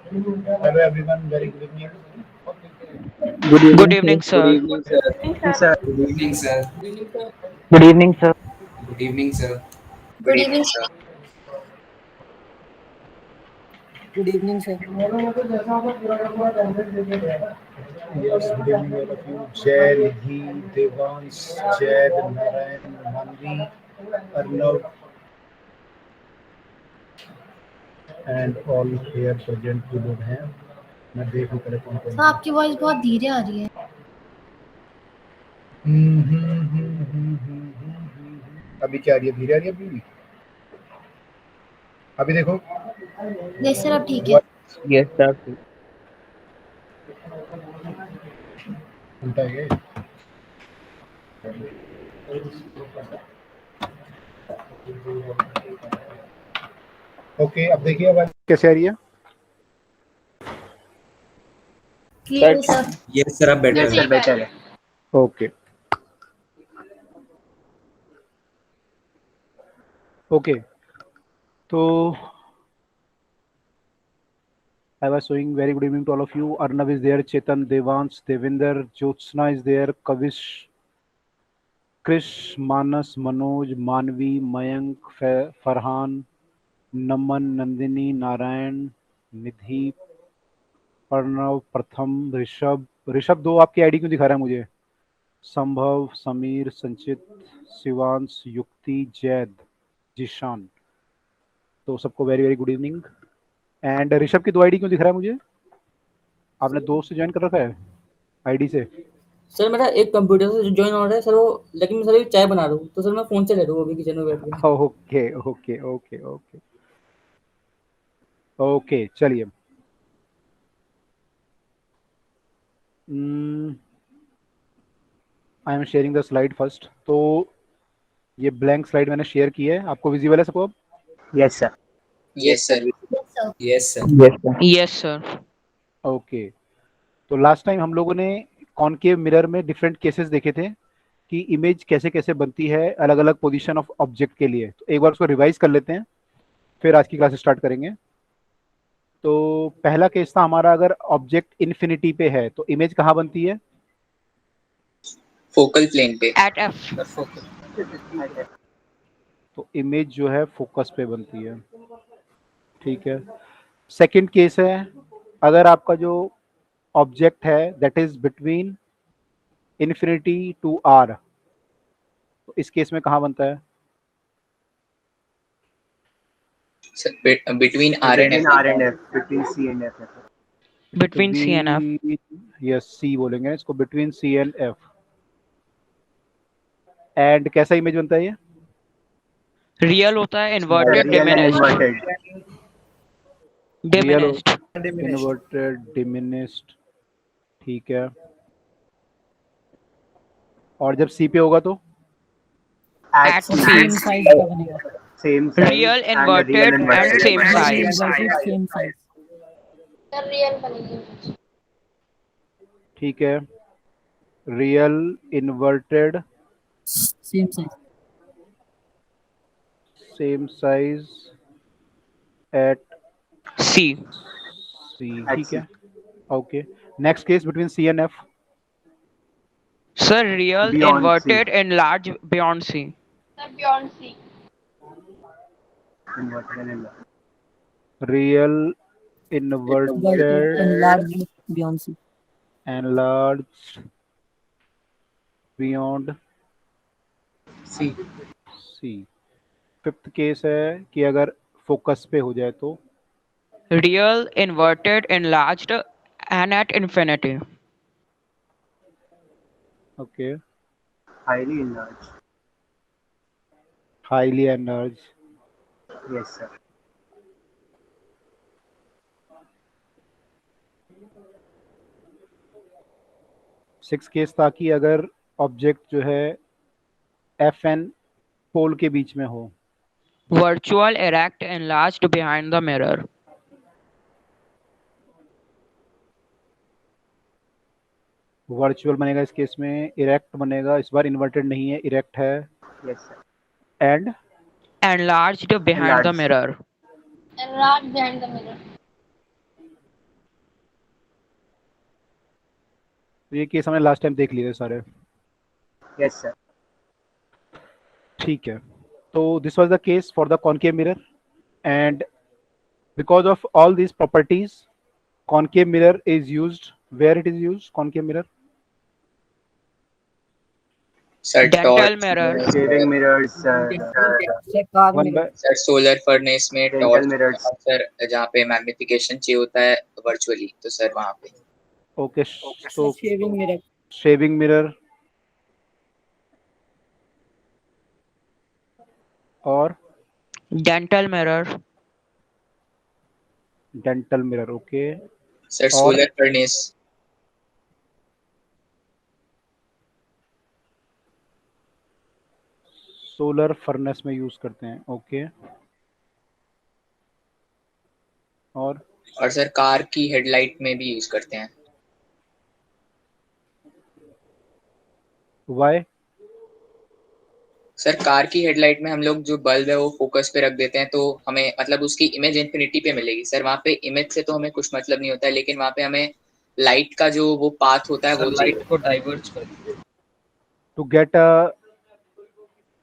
Hello everyone, very good evening. Good Good evening, sir. evening, Good sir. evening, sir. Yes, sir. Good evening, sir. Good evening, sir. Good evening, sir. Good Good evening, evening, sir. sir. Good evening, sir. Yes, good evening all of you. Jai Nidhi, Devans, Jai Narayan, Manvi, Arnav, and all here present जो लोग हैं मैं देख नहीं पा रहा कौन कौन सर आपकी वॉइस बहुत धीरे आ रही है। अभी क्या आ रही है? धीरे आ रही है अभी भी? अभी देखो। नहीं सर अब ठीक है। Yes, sir. उल्टा है क्या? ओके, अब देखिए आवाज कैसे आ रही है? क्लियर है sir. Yes, sir. Better. Yes, sir. Better है. ओके ओके तो I was showing very good evening to all of you. Arnav is there, Chetan, Devans, Devinder, Jyotsna is there, Kavish, Krish, Manas, Manoj, Manvi, Mayank, Farhan, Naman, Nandini, Narayan, निधि, प्रणव, प्रथम, ऋषभ। ऋषभ दो आपकी ID क्यों दिखा रहा है मुझे? संभव, समीर, संचित, शिवांश, युक्ति, जैद, जिशान। तो सबको very very good evening. And Rishabh की दो आईडी क्यों दिख रहा है मुझे? आपने दो से ज्वाइन कर रखा है आईडी से? सर मेरा एक कंप्यूटर से ज्वाइन हो रहा है सर वो, लेकिन मैं सर अभी चाय बना रहा हूँ तो सर मैं फोन से ले रहा हूँ अभी किचन में बैठ के। Okay okay okay okay okay चलिए। I am sharing the slide first. तो ये ब्लैंक स्लाइड मैंने शेयर की है, आपको विजिबल है सबको अब? Yes, sir. Yes, sir. Yes, sir. Yes, sir. Yes, sir. Yes, sir. Okay तो लास्ट टाइम हम लोगों ने कॉनकेव मिरर में डिफरेंट केसेस देखे थे कि इमेज कैसे कैसे बनती है अलग अलग पोजीशन ऑफ ऑब्जेक्ट के लिए। तो एक बार उसको रिवाइज कर लेते हैं, फिर आज की क्लास स्टार्ट करेंगे। तो पहला केस था हमारा, अगर ऑब्जेक्ट इन्फिनिटी पे है तो इमेज कहाँ बनती है? Focal plane पे. At F. Sir focus. तो इमेज जो है फोकस पे बनती है। ठीक है। सेकंड केस है, अगर आपका जो ऑब्जेक्ट है that is between infinity to R, तो इस केस में कहाँ बनता है? Sir, between R and Between F. R and F, between C and F. Between C and F. Yes C बोलेंगे इसको, between C and F. And कैसा image बनता है ये? रियल होता है, Sir, inverted, real and diminished. inverted. Real, diminished. Inverted, diminished. ठीक है। और जब सी पे होगा तो? At At C, same C. Size का बनेगा। same size real, and real inverted and inverted. Same real size. Inverted same size. Sir real बनेगी। ठीक है। Real, inverted, same size. Same size at C. C. At ठीक C. है। Okay. Next case between C and F? Sir, real, Beyond C. inverted, enlarged beyond C. Sir beyond C. Inverted and inverted. Real, inverted inverted, enlarge beyond C. enlarged beyond C. C. Fifth case है कि अगर focus पे हो जाए तो? Real, inverted, enlarged, and at infinity. Okay. Highly enlarged. Highly एनर्ज। Yes, sir. Six case था कि अगर ऑब्जेक्ट जो है एफ एन पोल के बीच में हो। Virtual, erect, enlarged behind the mirror. Virtual बनेगा इस केस में, इरेक्ट बनेगा, इस बार इन्वर्टेड नहीं है, इरेक्ट है। Yes, sir. And Enlarged behind the Enlarged. mirror. Enlarge behind the mirror. तो ये केस हमने लास्ट टाइम देख लिए थे सारे। Yes, sir. ठीक है, तो this was the case for the concave mirror, and because of all these properties concave mirror is used, where it is used concave mirror? sir, Dental torch mirror. Shaving mirrors, sir car One मेरे by sir solar furnace में dental torch mirrors. Sir जहाँ पे magnification चाहिए होता है virtually, तो sir वहाँ पे okay, so शेविंग मेरा shaving mirror और Dental mirror. dental mirror, okay, sir और सोलर फर्नेस सोलर फर्नेस में यूज करते हैं, ओके, और सर कार की हेडलाइट में भी यूज करते हैं। why? सर कार की हेडलाइट में हम लोग जो बल्ब है वो फोकस पे रख देते हैं, तो हमें मतलब उसकी इमेज इंफिनिटी पे मिलेगी सर। वहाँ पे इमेज से तो हमें कुछ मतलब नहीं होता है, लेकिन वहाँ पे हमें लाइट का जो वो पाथ होता है वो चाहिए। लाइट को डाइवर्ज कर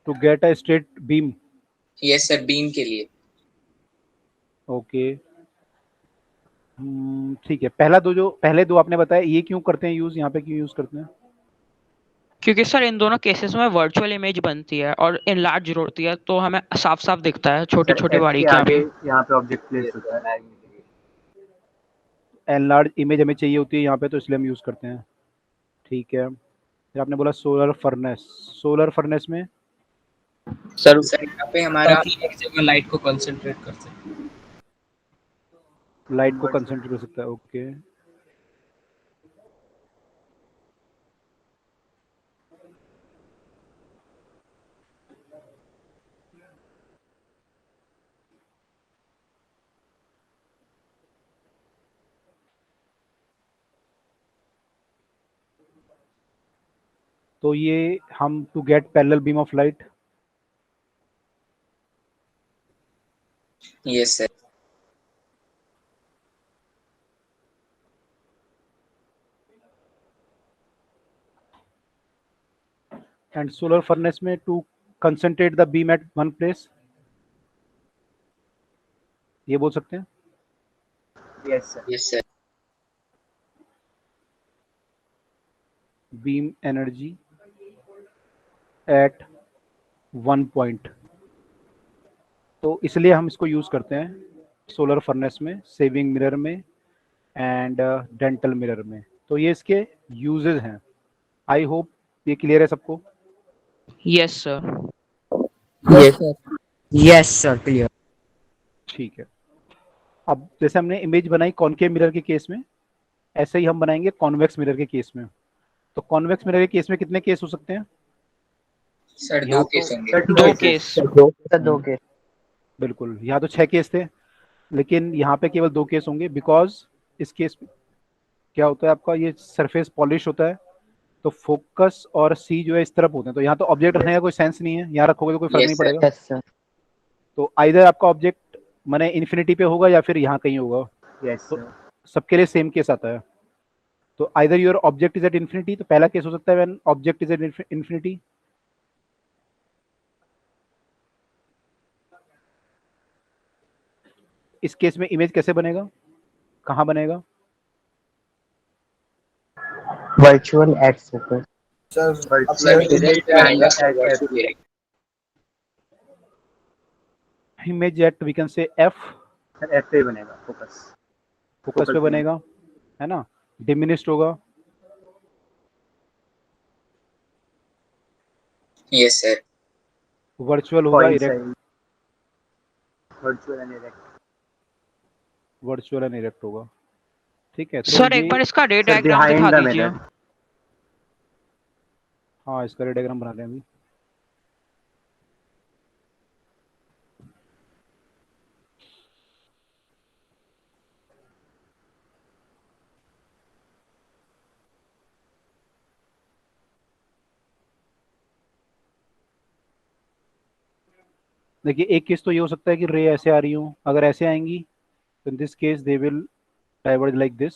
to get a straight beam, yes sir, beam के लिए। ओके, ठीक है। पहले दो आपने बताया, ये क्यों करते हैं यूज, यहाँ पे क्यों यूज करते हैं? क्योंकि सर इन दोनों केसेस में वर्चुअल इमेज बनती है और इनलार्ज जरूरत होती है, तो हमें साफ साफ दिखता है छोटी Sir, छोटी F के बारीकियां आगे भी। यहाँ पे ऑब्जेक्ट प्लेस होता है। एनलार्ज इमेज हमें चाहिए होती है यहाँ पे, तो इसलिए हम यूज करते हैं। ठीक है, फिर आपने बोला सोलर फर्नेस में सर सर यहाँ पे हमारा एक जगह लाइट को कंसंट्रेट कर सकते हैं। लाइट को कंसंट्रेट कर सकता है, ओके, तो ये हम to get parallel beam of light, yes sir. And solar furnace में to concentrate the beam at one place, ये बोल सकते हैं। Yes, sir. Yes sir. Beam energy at one point, तो इसलिए हम इसको यूज करते हैं सोलर फर्नेस में, सेविंग मिरर में एंड डेंटल मिरर में। तो ये इसके यूजेस हैं। आई होप ये क्लियर है सबको। Yes sir. Yes sir yes sir, clear. ठीक है, अब जैसे हमने इमेज बनाई कॉनकेव मिरर के केस में, ऐसे ही हम बनाएंगे कॉन्वेक्स मिरर के केस में। तो कॉन्वेक्स मिरर के केस में कितने केस हो सकते हैं? सर यहाँ दो केस तो होंगे। Sir, two दो cases. केस। दो केस। बिल्कुल, यहाँ तो 6 केस थे, लेकिन यहाँ पे केवल 2 केस होंगे, बिकॉज इस केस में क्या होता है, आपका ये सरफेस पॉलिश होता है, तो फोकस और सी जो है इस तरफ होते हैं, तो यहाँ तो ऑब्जेक्ट रखने का कोई सेंस नहीं है, यहाँ रखोगे तो कोई फर्क Yes, नहीं sir. पड़ेगा। यस सर तो आइदर आपका ऑब्जेक्ट माने इन्फिनिटी पे होगा या फिर यहाँ कहीं होगा, Yes, तो sir. सबके लिए सेम केस आता है। तो either your object is at infinity, तो पहला केस हो सकता है when object is at infinity, इस केस में इमेज कैसे बनेगा, कहाँ बनेगा? Virtual at surface. Sir Virtual direct आएगा at sir F. Virtual direct. Image at we can say F, Sir, F पे बनेगा फोकस। फोकस पे Focal point. बनेगा, है ना, डिमिनिश्ड होगा, यस सर। वर्चुअल होगा, Point erect, size. Virtual and erect. Virtual and erect होगा। ठीक है, तो सर ये एक बार इसका रे Sir, डायग्राम behind दिखा the दीजिए। mirror. हाँ, इसका डायग्राम बना रहे हैं अभी। देखिए, एक केस तो ये हो सकता है कि रे ऐसे आ रही हो, अगर ऐसे आएंगी तो in this case they will diverge like this,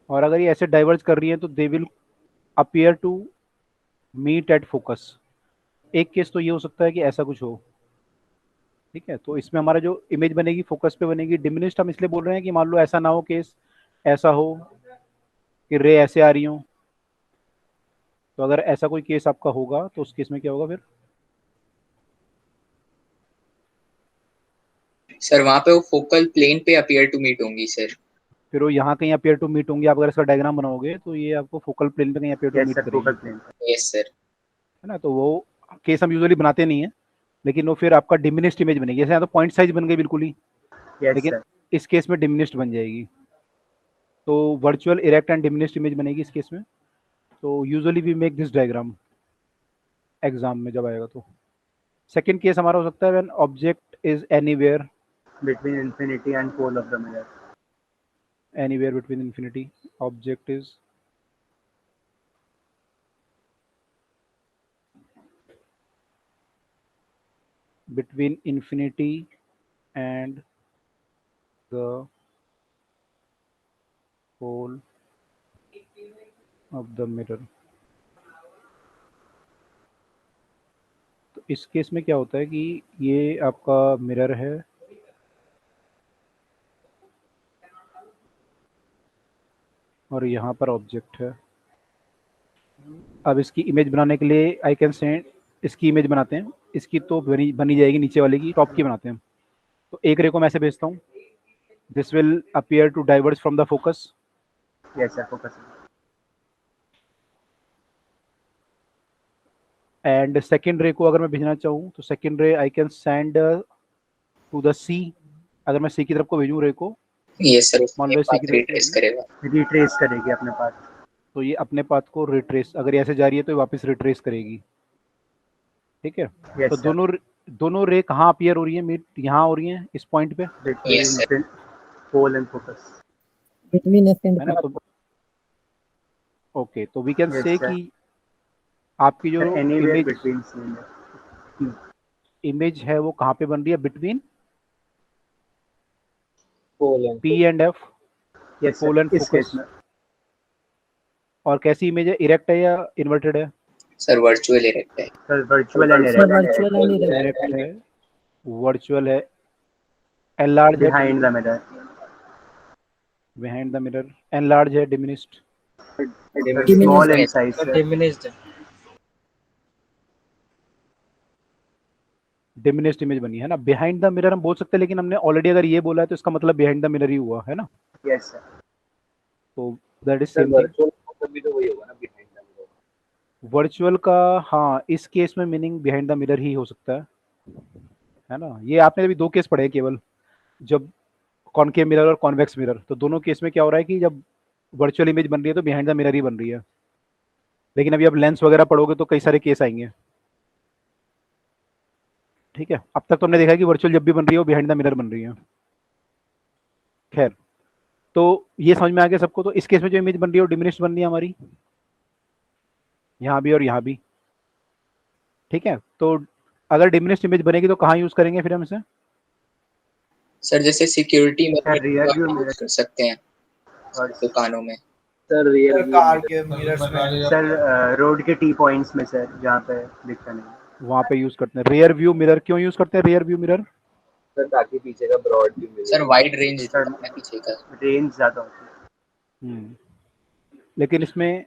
और अगर ये ऐसे डाइवर्ज कर रही है तो they will appear to meet at focus. एक केस तो ये हो सकता है कि ऐसा कुछ हो, ठीक है। तो इसमें हमारा जो इमेज बनेगी फोकस पे बनेगी डिमिनिश्ड। हम इसलिए बोल रहे हैं कि मान लो ऐसा ना हो केस, ऐसा हो कि रे ऐसे आ रही हो। तो अगर ऐसा कोई केस आपका होगा तो उस केस में क्या होगा फिर? सर वहाँ पे वो फोकल प्लेन पे अपीयर टू मीट होंगी सर। फिर वो यहाँ कहीं अपीयर टू मीट होंगी। आप अगर इसका डायग्राम बनाओगे तो ये आपको फोकल प्लेन पे कहीं appear to yes meet sir, focal करेगी, प्लेन। Yes sir. है ना। तो वो केस हम यूजुअली बनाते नहीं है, लेकिन वो फिर आपका डिमिनिश्ड इमेज बनेगी। जैसे यहाँ तो पॉइंट साइज बन गई बिल्कुल ही, यस लेकिन सर। इस केस में डिमिनिश्ड बन जाएगी। तो virtual erect and diminished image बनेगी इस केस में। तो usually we make this diagram exam में जब आएगा तो। सेकंड केस हमारा हो सकता है when object is anywhere, between infinity and pole of the mirror. anywhere between infinity, object is between infinity and the pole of the mirror। तो इस केस में क्या होता है कि ये आपका मिरर है, और यहाँ पर ऑब्जेक्ट है। अब इसकी इमेज बनाने के लिए आई कैन सेंड, इसकी इमेज बनाते हैं। इसकी तो बनी जाएगी, नीचे वाले की टॉप की बनाते हैं। तो एक रे को मैं ऐसे भेजता हूँ, this will appear to diverge from the focus. Yes sir, focus. And second ray को अगर मैं भेजना चाहूँ तो second ray I can send to the C. अगर मैं सी की तरफ को भेजूँ रे को, यस सर, मान लो सी की तरफ रिट्रेस करेगा। रिट्रेस करेगी अपने पास। तो ये अपने पाथ को रिट्रेस, अगर ये ऐसे जा रही है तो ये वापस रिट्रेस करेगी, ठीक है। यस तो सर। दोनों रे कहाँ अपीयर हो रही है? मीट यहाँ हो रही है इस पॉइंट पे, Yes, sir. Between pole and focus. Between S and है ना। तो ओके, तो we can Yes, say sir. कि आपकी जो anywhere image between C image है वो कहाँ पे बन रही है? Between pole and P and F, yes pole sir, and इस केस फोकस। में। और कैसी इमेज है? इरेक्ट है या इन्वर्टेड है? सर वर्चुअल इरेक्ट है। Sir virtual and virtual and erect है, वर्चुअल है। एनलार्ज है, behind the mirror. Behind the mirror. Enlarge है, diminished. Small in size sir sir. Diminished है। डिमिनिश्ड इमेज बनी है ना। बिहाइंड द मिरर हम बोल सकते हैं, लेकिन हमने ऑलरेडी अगर ये बोला है तो इसका मतलब बिहाइंड द मिरर ही हुआ है ना। Yes sir. तो that is same thing. Virtual का हाँ, इस केस में मीनिंग बिहाइंड द मिरर ही हो सकता है ना। ये आपने अभी दो केस पढ़े हैं केवल, जब कॉनकेव मिरर और कॉन्वेक्स मिरर। तो दोनों केस में क्या हो रहा है कि जब वर्चुअल इमेज बन रही है तो बिहाइंड द मिरर ही बन रही है। लेकिन अभी अब लेंस वगैरह पढ़ोगे तो कई सारे केस आएंगे, ठीक है। अब तक तो हमने देखा है कि वर्चुअल जब भी बन रही है वो बिहाइंड द मिरर बन रही है। खैर, तो ये समझ में आ गया सबको। तो इस केस में जो इमेज बन रही है वो डिमिनिश्ड बन रही है हमारी, यहाँ भी और यहाँ भी, ठीक है। तो अगर डिमिनिश्ड इमेज बनेगी तो कहाँ यूज करेंगे फिर हम इसे? सर जैसे सिक्योरिटी में sir rear view use mirror कर सकते हैं और दुकानों में। सर रियर कार के मिरर्स में। सर रोड के टी पॉइंट्स में सर, जहाँ पे दिखता नहीं। वहां पे यूज करते हैं। रियर व्यू मिरर क्यों यूज करते हैं? रियर व्यू मिरर सर ताकि पीछे का ब्रॉड व्यू मिले। सर वाइड रेंज सर पीछे का। रेंज ज्यादा होती है। लेकिन इसमें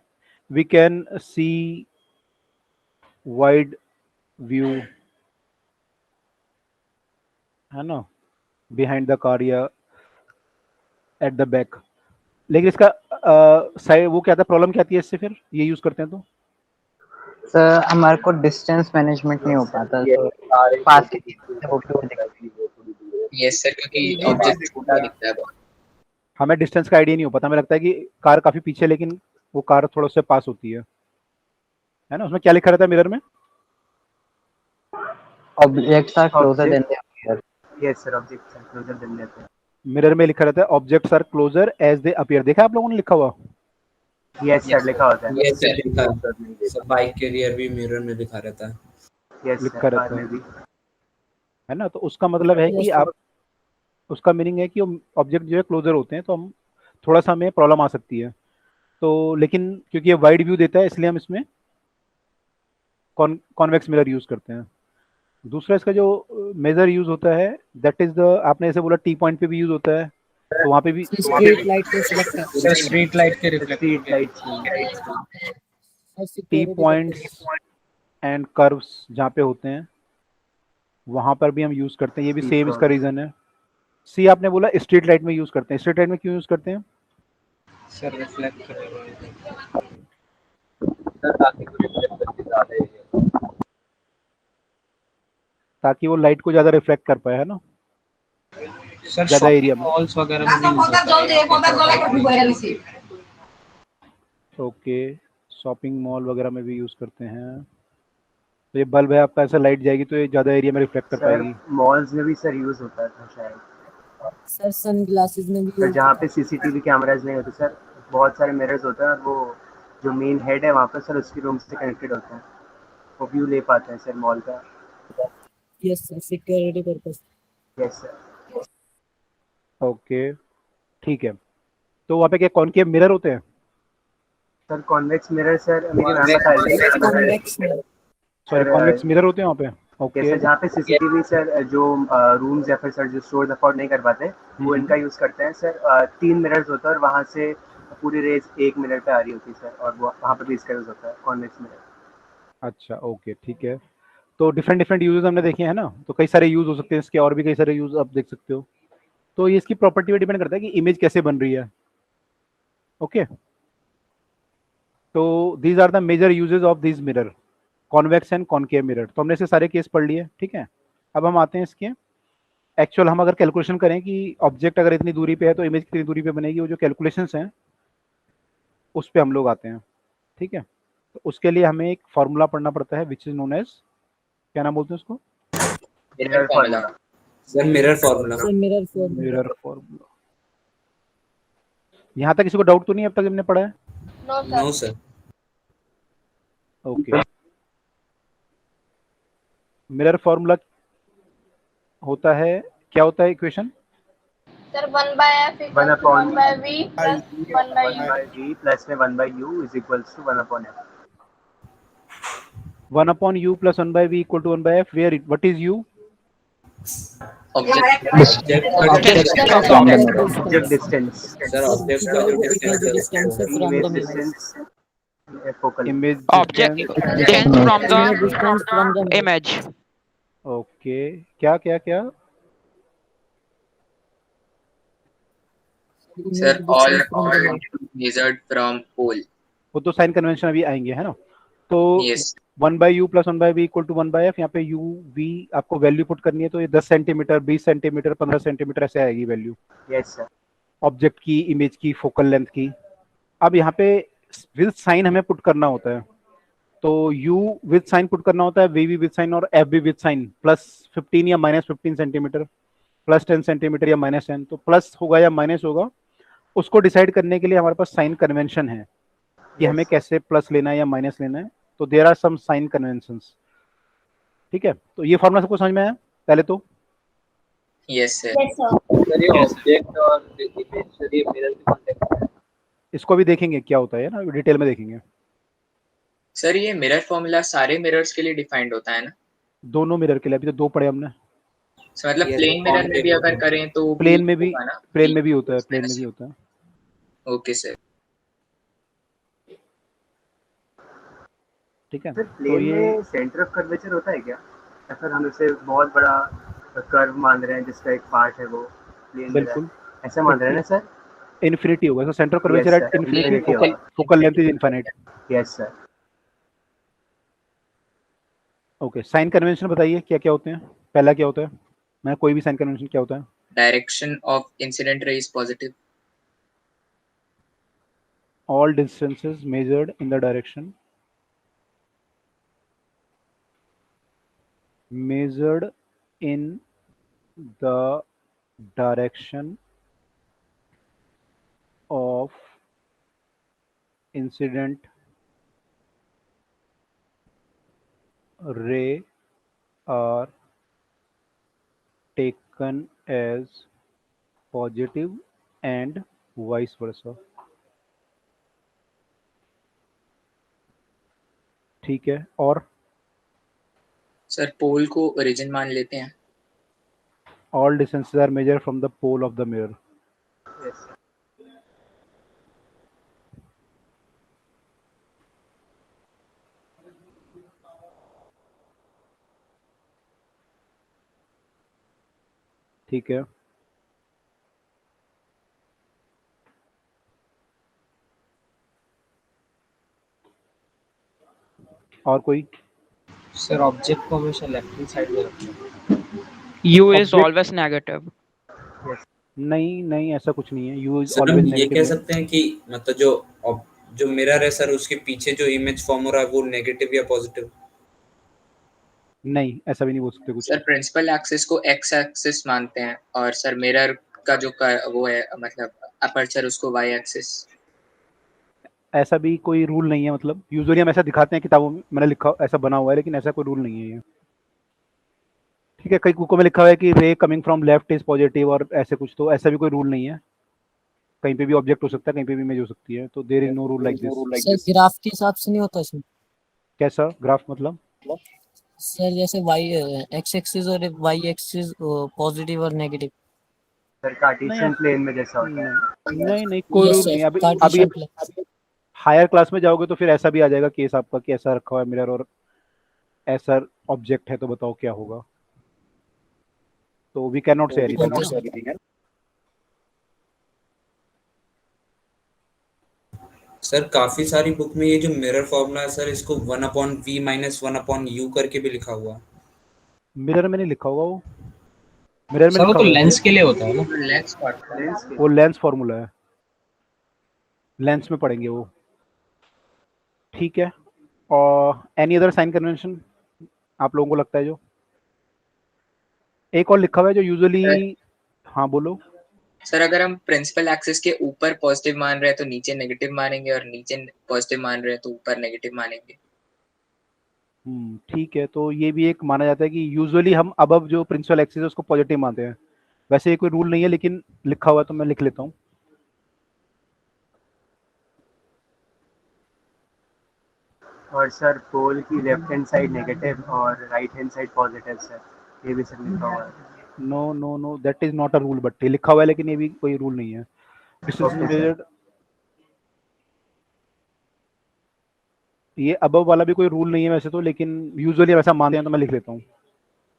we can see wide view, है ना, बिहाइंड द कार या एट द बैक। लेकिन इसका साइड वो क्या था, प्रॉब्लम क्या आती है इससे फिर ये यूज करते हैं तो? सर हमारे को डिस्टेंस मैनेजमेंट नहीं हो पाता, तो पास की चीजें वो भी हो जाती है। यस सर, क्योंकि ऑब्जेक्ट छोटा दिखता है बहुत। हमें डिस्टेंस का आइडिया नहीं हो पाता। हमें लगता है कि कार काफी पीछे, लेकिन वो कार थोड़ा उससे पास होती है ना। उसमें क्या लिखा रहता है मिरर में? Objects are closer than they appear. Yes sir, objects are closer than they appear. Mirror में लिखा रहता है objects are closer as they appear. देखा आप लोगों ने लिखा हुआ? यस सर, लिखा होता है। यस सर लिखा है। सर बाइक के रियर भी मिरर में लिखा रहता है। यस लिखा सर, रहता कार में है, भी। है ना। तो उसका मतलब है कि आप, उसका मीनिंग है कि ऑब्जेक्ट जो है क्लोजर होते हैं, तो हम थोड़ा सा हमें प्रॉब्लम आ सकती है। तो लेकिन क्योंकि ये वाइड व्यू देता है इसलिए हम इसमें कॉन्वेक्स मिरर यूज करते हैं। दूसरा इसका जो मेजर यूज होता है दैट इज द, आपने जैसे बोला टी पॉइंट पे भी यूज होता है, तो वहाँ पे भी स्ट्रीट लाइट को सिलेक्ट कर सर स्ट्रीट लाइट के स्ट्रीट रिफ्लेक्टर लाइट्स और T security points and curves जहाँ पे होते हैं वहाँ पर भी हम यूज करते हैं, ये भी सेम इसका रीजन है। सी आपने बोला स्ट्रीट लाइट में यूज करते हैं, स्ट्रीट लाइट में क्यों यूज करते हैं? सर रिफ्लेक्ट करेगा। ताकि वो लाइट को ज्यादा रिफ्लेक्ट कर पाए, है ना, सर ज्यादा एरिया शॉपिंग में। मॉल्स वगैरह में भी यूज होता है। ओके, शॉपिंग मॉल वगैरह में भी यूज करते हैं। तो ये बल्ब है आपका, ऐसा लाइट जाएगी तो ये ज्यादा एरिया में रिफ्लेक्ट कर सर पाएगी। मॉल्स में भी सर यूज होता था शायद, सर सन ग्लासेस में भी सर यूज जहाँ होता पे सीसीटीवी कैमराज नहीं होते सर, बहुत सारे मिरर्स होते हैं और वो जो मेन हेड है वहाँ पर सर उसकी रूम से कनेक्टेड होते हैं, वो व्यू ले पाते हैं सर मॉल का। है। Yes sir, security purpose. Yes sir. Okay ठीक है, तो वहाँ पे क्या कॉनकेव मिरर होते हैं? सर कॉन्वेक्स मिरर सर मेरी मैम बता रही थी कॉन्वेक्स में सॉरी, कॉन्वेक्स मिरर होते हैं वहाँ पे। ओके। जैसे जहाँ पे सीसीटीवी सर जो रूम्स या फिर सर जो स्टोर्स अफोर्ड नहीं कर पाते वो इनका यूज़ करते हैं सर। 3 मिरर्स होता है और वहाँ से पूरी रेज 1 मिनट पे आ रही होती है सर, और वो वहाँ पे भी इसका यूज़ होता है कॉन्वेक्स मिरर। अच्छा ओके ठीक है, तो डिफरेंट डिफरेंट यूजेस हमने देखे हैं ना, तो कई सारे यूज हो सकते हैं इसके, और भी कई सारे यूज आप देख सकते हो। तो ये इसकी प्रॉपर्टी पे डिपेंड करता है कि इमेज कैसे बन रही है। ओके, तो these are the major uses of this mirror, convex and concave mirror. तो हमने से सारे केस पढ़ लिए, ठीक है। अब हम आते हैं इसके एक्चुअल, हम अगर कैलकुलेशन करें कि ऑब्जेक्ट अगर इतनी दूरी पे है तो इमेज कितनी दूरी पे बनेगी, वो जो कैलकुलेशंस हैं उस पे हम लोग आते हैं, ठीक है। तो उसके लिए हमें एक फॉर्मूला पढ़ना पड़ता है विच इज नोन एज, क्या नाम बोलते हैं उसको? Mirror formula. Sir mirror formula. Sir mirror formula. Mirror formula. यहाँ तक किसी को डाउट तो नहीं अब तक हमने पढ़ा है? No no sir. Sir. Okay, mirror formula होता है, क्या होता है equation? Sir 1/f one equals to upon 1/v plus 1/u। 1/v plus में 1/u is equals to 1/f। 1 upon u plus 1 by v equal to 1 by f, where it, what is u? Object object का जो Distance distance from the है। mirror. Object distance, sir object का जो distance है distance है from image the mirror. Distance focal. Image Object distance। distance from the distance from the mirror. image. Okay, क्या क्या क्या? Sir all measured from pole. वो तो साइन कन्वेंशन अभी आएंगे, है ना। तो yes 1 by u plus 1 by v equal to 1 by f, यहाँ पे u v आपको वैल्यू पुट करनी है, तो ये 10 सेंटीमीटर, 20 सेंटीमीटर, 15 सेंटीमीटर ऐसे आएगी वैल्यू यस सर। ऑब्जेक्ट की, इमेज की, फोकल लेंथ की। अब यहाँ पे विद साइन हमें पुट करना होता है, तो u विद साइन पुट करना होता है, v भी विद साइन और f भी विद साइन, प्लस 15 या माइनस 15 सेंटीमीटर, प्लस 10 सेंटीमीटर या माइनस 10, तो प्लस होगा या माइनस होगा, उसको डिसाइड करने के लिए हमारे पास साइन कन्वेंशन है कि हमें कैसे प्लस लेना है या माइनस लेना है। तो there are some sign conventions, ठीक है। तो ये फॉर्मूला सबको समझ में आया पहले तो? Yes sir. Yes sir. Sir ये ऑब्जेक्ट और इमेज सर ये मिरर के कॉन्टेक्स्ट में है। इसको भी देखेंगे क्या होता है ना, डिटेल में देखेंगे। सर ये मिरर फॉर्मूला सारे मिरर्स के लिए डिफाइंड होता है ना? दोनों मिरर के लिए, अभी तो दो पढ़े हमने। सो मतलब Yes, प्लेन मिरर में भी concave अगर करें तो प्लेन में भी, होगा ना? प्लेन में भी होता है, प्लेन में भी होता है। Okay sir. ठीक है, सर तो प्लेन ये में सेंटर ऑफ कर्वेचर होता है क्या, या फिर हम इसे बहुत बड़ा कर्व मान रहे हैं जिसका एक पार्ट है वो प्लेन में बिल्कुल ऐसा मान रहे हैं ना सर? इन्फिनिटी होगा, so centre Yes, curvature at sir. Infinity, Infinity focal होगा। Focal length is infinite. Yes sir. Okay, sign convention बताइए क्या क्या होते हैं। पहला क्या होता है, मैं कोई भी साइन कन्वेंशन क्या होता है? डायरेक्शन ऑफ इंसिडेंट रे is positive. All distances measured in the direction measured in the direction of incident ray are taken as positive and vice versa. ठीक है, और सर पोल को ओरिजिन मान लेते हैं। all distances are measured from the pole of the mirror. Yes. ठीक है, और कोई? सर ऑब्जेक्ट को हमेशा लेफ्ट हैंड साइड में रखना है। U is Object- always negative. नहीं नहीं, ऐसा कुछ नहीं है, u is सर हम always ये negative कह नहीं। सकते हैं कि मतलब जो मिरर है सर उसके पीछे जो इमेज फॉर्म हो रहा है वो नेगेटिव या पॉजिटिव? नहीं, ऐसा भी नहीं बोल सकते कुछ। सर प्रिंसिपल एक्सिस को एक्स एक्सिस मानते हैं और सर मिरर का जो वो है मतलब अपर्चर उसको वाई एक्सिस। ऐसा भी कोई रूल नहीं है, मतलब यूजुअली हम ऐसा दिखाते हैं किताबों में, मैंने लिखा ऐसा बना हुआ है, लेकिन ऐसा कोई रूल नहीं है ये। ठीक है, कई बुकों में लिखा हुआ है कि ray coming from left is positive और ऐसे कुछ, तो ऐसा भी कोई रूल नहीं है। कहीं पे भी ऑब्जेक्ट हो सकता है, कहीं पे भी इमेज हो सकती है, तो there is no rule like this. Sir graph के हिसाब से नहीं होता इसमें? कैसा ग्राफ मतलब? सर जैसे वाई एक्स एक्सिस और वाई एक्सिस पॉजिटिव और नेगेटिव। सर कार्टेशियन प्लेन में जैसा होता है। नहीं नहीं, कोई यस रूल सर, नहीं है। अभी कार्टेशियन प्लेन। हायर क्लास में जाओगे तो फिर ऐसा भी आ जाएगा केस आपका कि ऐसा रखा हुआ है मिरर और ऐसा ऑब्जेक्ट है, तो बताओ क्या होगा। तो we can not say anything. Sir काफी सारी बुक में ये जो मिरर फॉर्मूला है सर इसको 1/v - 1/u करके भी लिखा हुआ है। मिरर में नहीं लिखा होगा वो, मिरर में सर वो लिखा तो हुआ है लेंस के लिए होता है ना। लेंस लेंस के वो लेंस फॉर्मूला है, लेंस में पढ़ेंगे वो। ठीक है, और एनी अदर साइन कन्वेंशन आप लोगों को लगता है जो? एक और लिखा हुआ है जो यूजुअली, हाँ बोलो। सर अगर हम प्रिंसिपल एक्सिस के ऊपर पॉजिटिव मान रहे हैं तो नीचे नेगेटिव मानेंगे और नीचे पॉजिटिव मान रहे हैं तो ऊपर नेगेटिव मानेंगे। ठीक है, तो ये भी एक माना जाता है कि यूजुअली हम अबव जो प्रिंसिपल एक्सिस है उसको पॉजिटिव मानते हैं। वैसे ये कोई रूल नहीं है, लेकिन लिखा हुआ है तो मैं लिख लेता हूँ। और सर पोल की लेफ्ट हैंड साइड नेगेटिव और right hand side positive sir, ये भी सर लिखा हुआ है। No no no, that is not a rule, but ये लिखा हुआ है, लेकिन ये भी कोई रूल नहीं है। डिस्टेंस Okay, मेजर्ड, ये अबव वाला भी कोई रूल नहीं है वैसे तो, लेकिन यूजुअली वैसा मानते हैं तो मैं लिख लेता हूँ।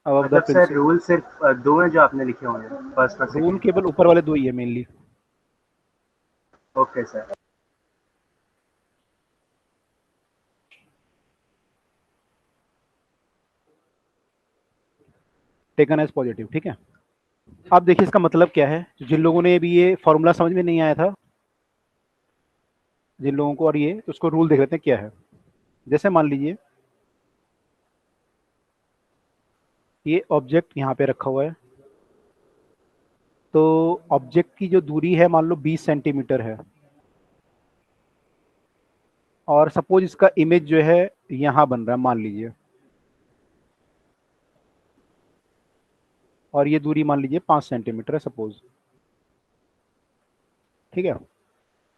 अबव द मतलब सर प्रिंसिपल, रूल सिर्फ दो हैं जो आपने लिखे होंगे, फर्स्ट और रूल सेकंड। केवल ऊपर वाले दो ही है mainly. Okay sir. Taken as positive, ठीक है। अब देखिए इसका मतलब क्या है। जिन लोगों ने भी ये फॉर्मूला समझ में नहीं आया था, जिन लोगों को, और ये तो उसको रूल देख लेते हैं क्या है। जैसे मान लीजिए ये ऑब्जेक्ट यहाँ पे रखा हुआ है, तो ऑब्जेक्ट की जो दूरी है मान लो 20 सेंटीमीटर है, और सपोज इसका इमेज जो है यहाँ बन रहा है मान लीजिए, और ये दूरी मान लीजिए 5 सेंटीमीटर है सपोज। ठीक है,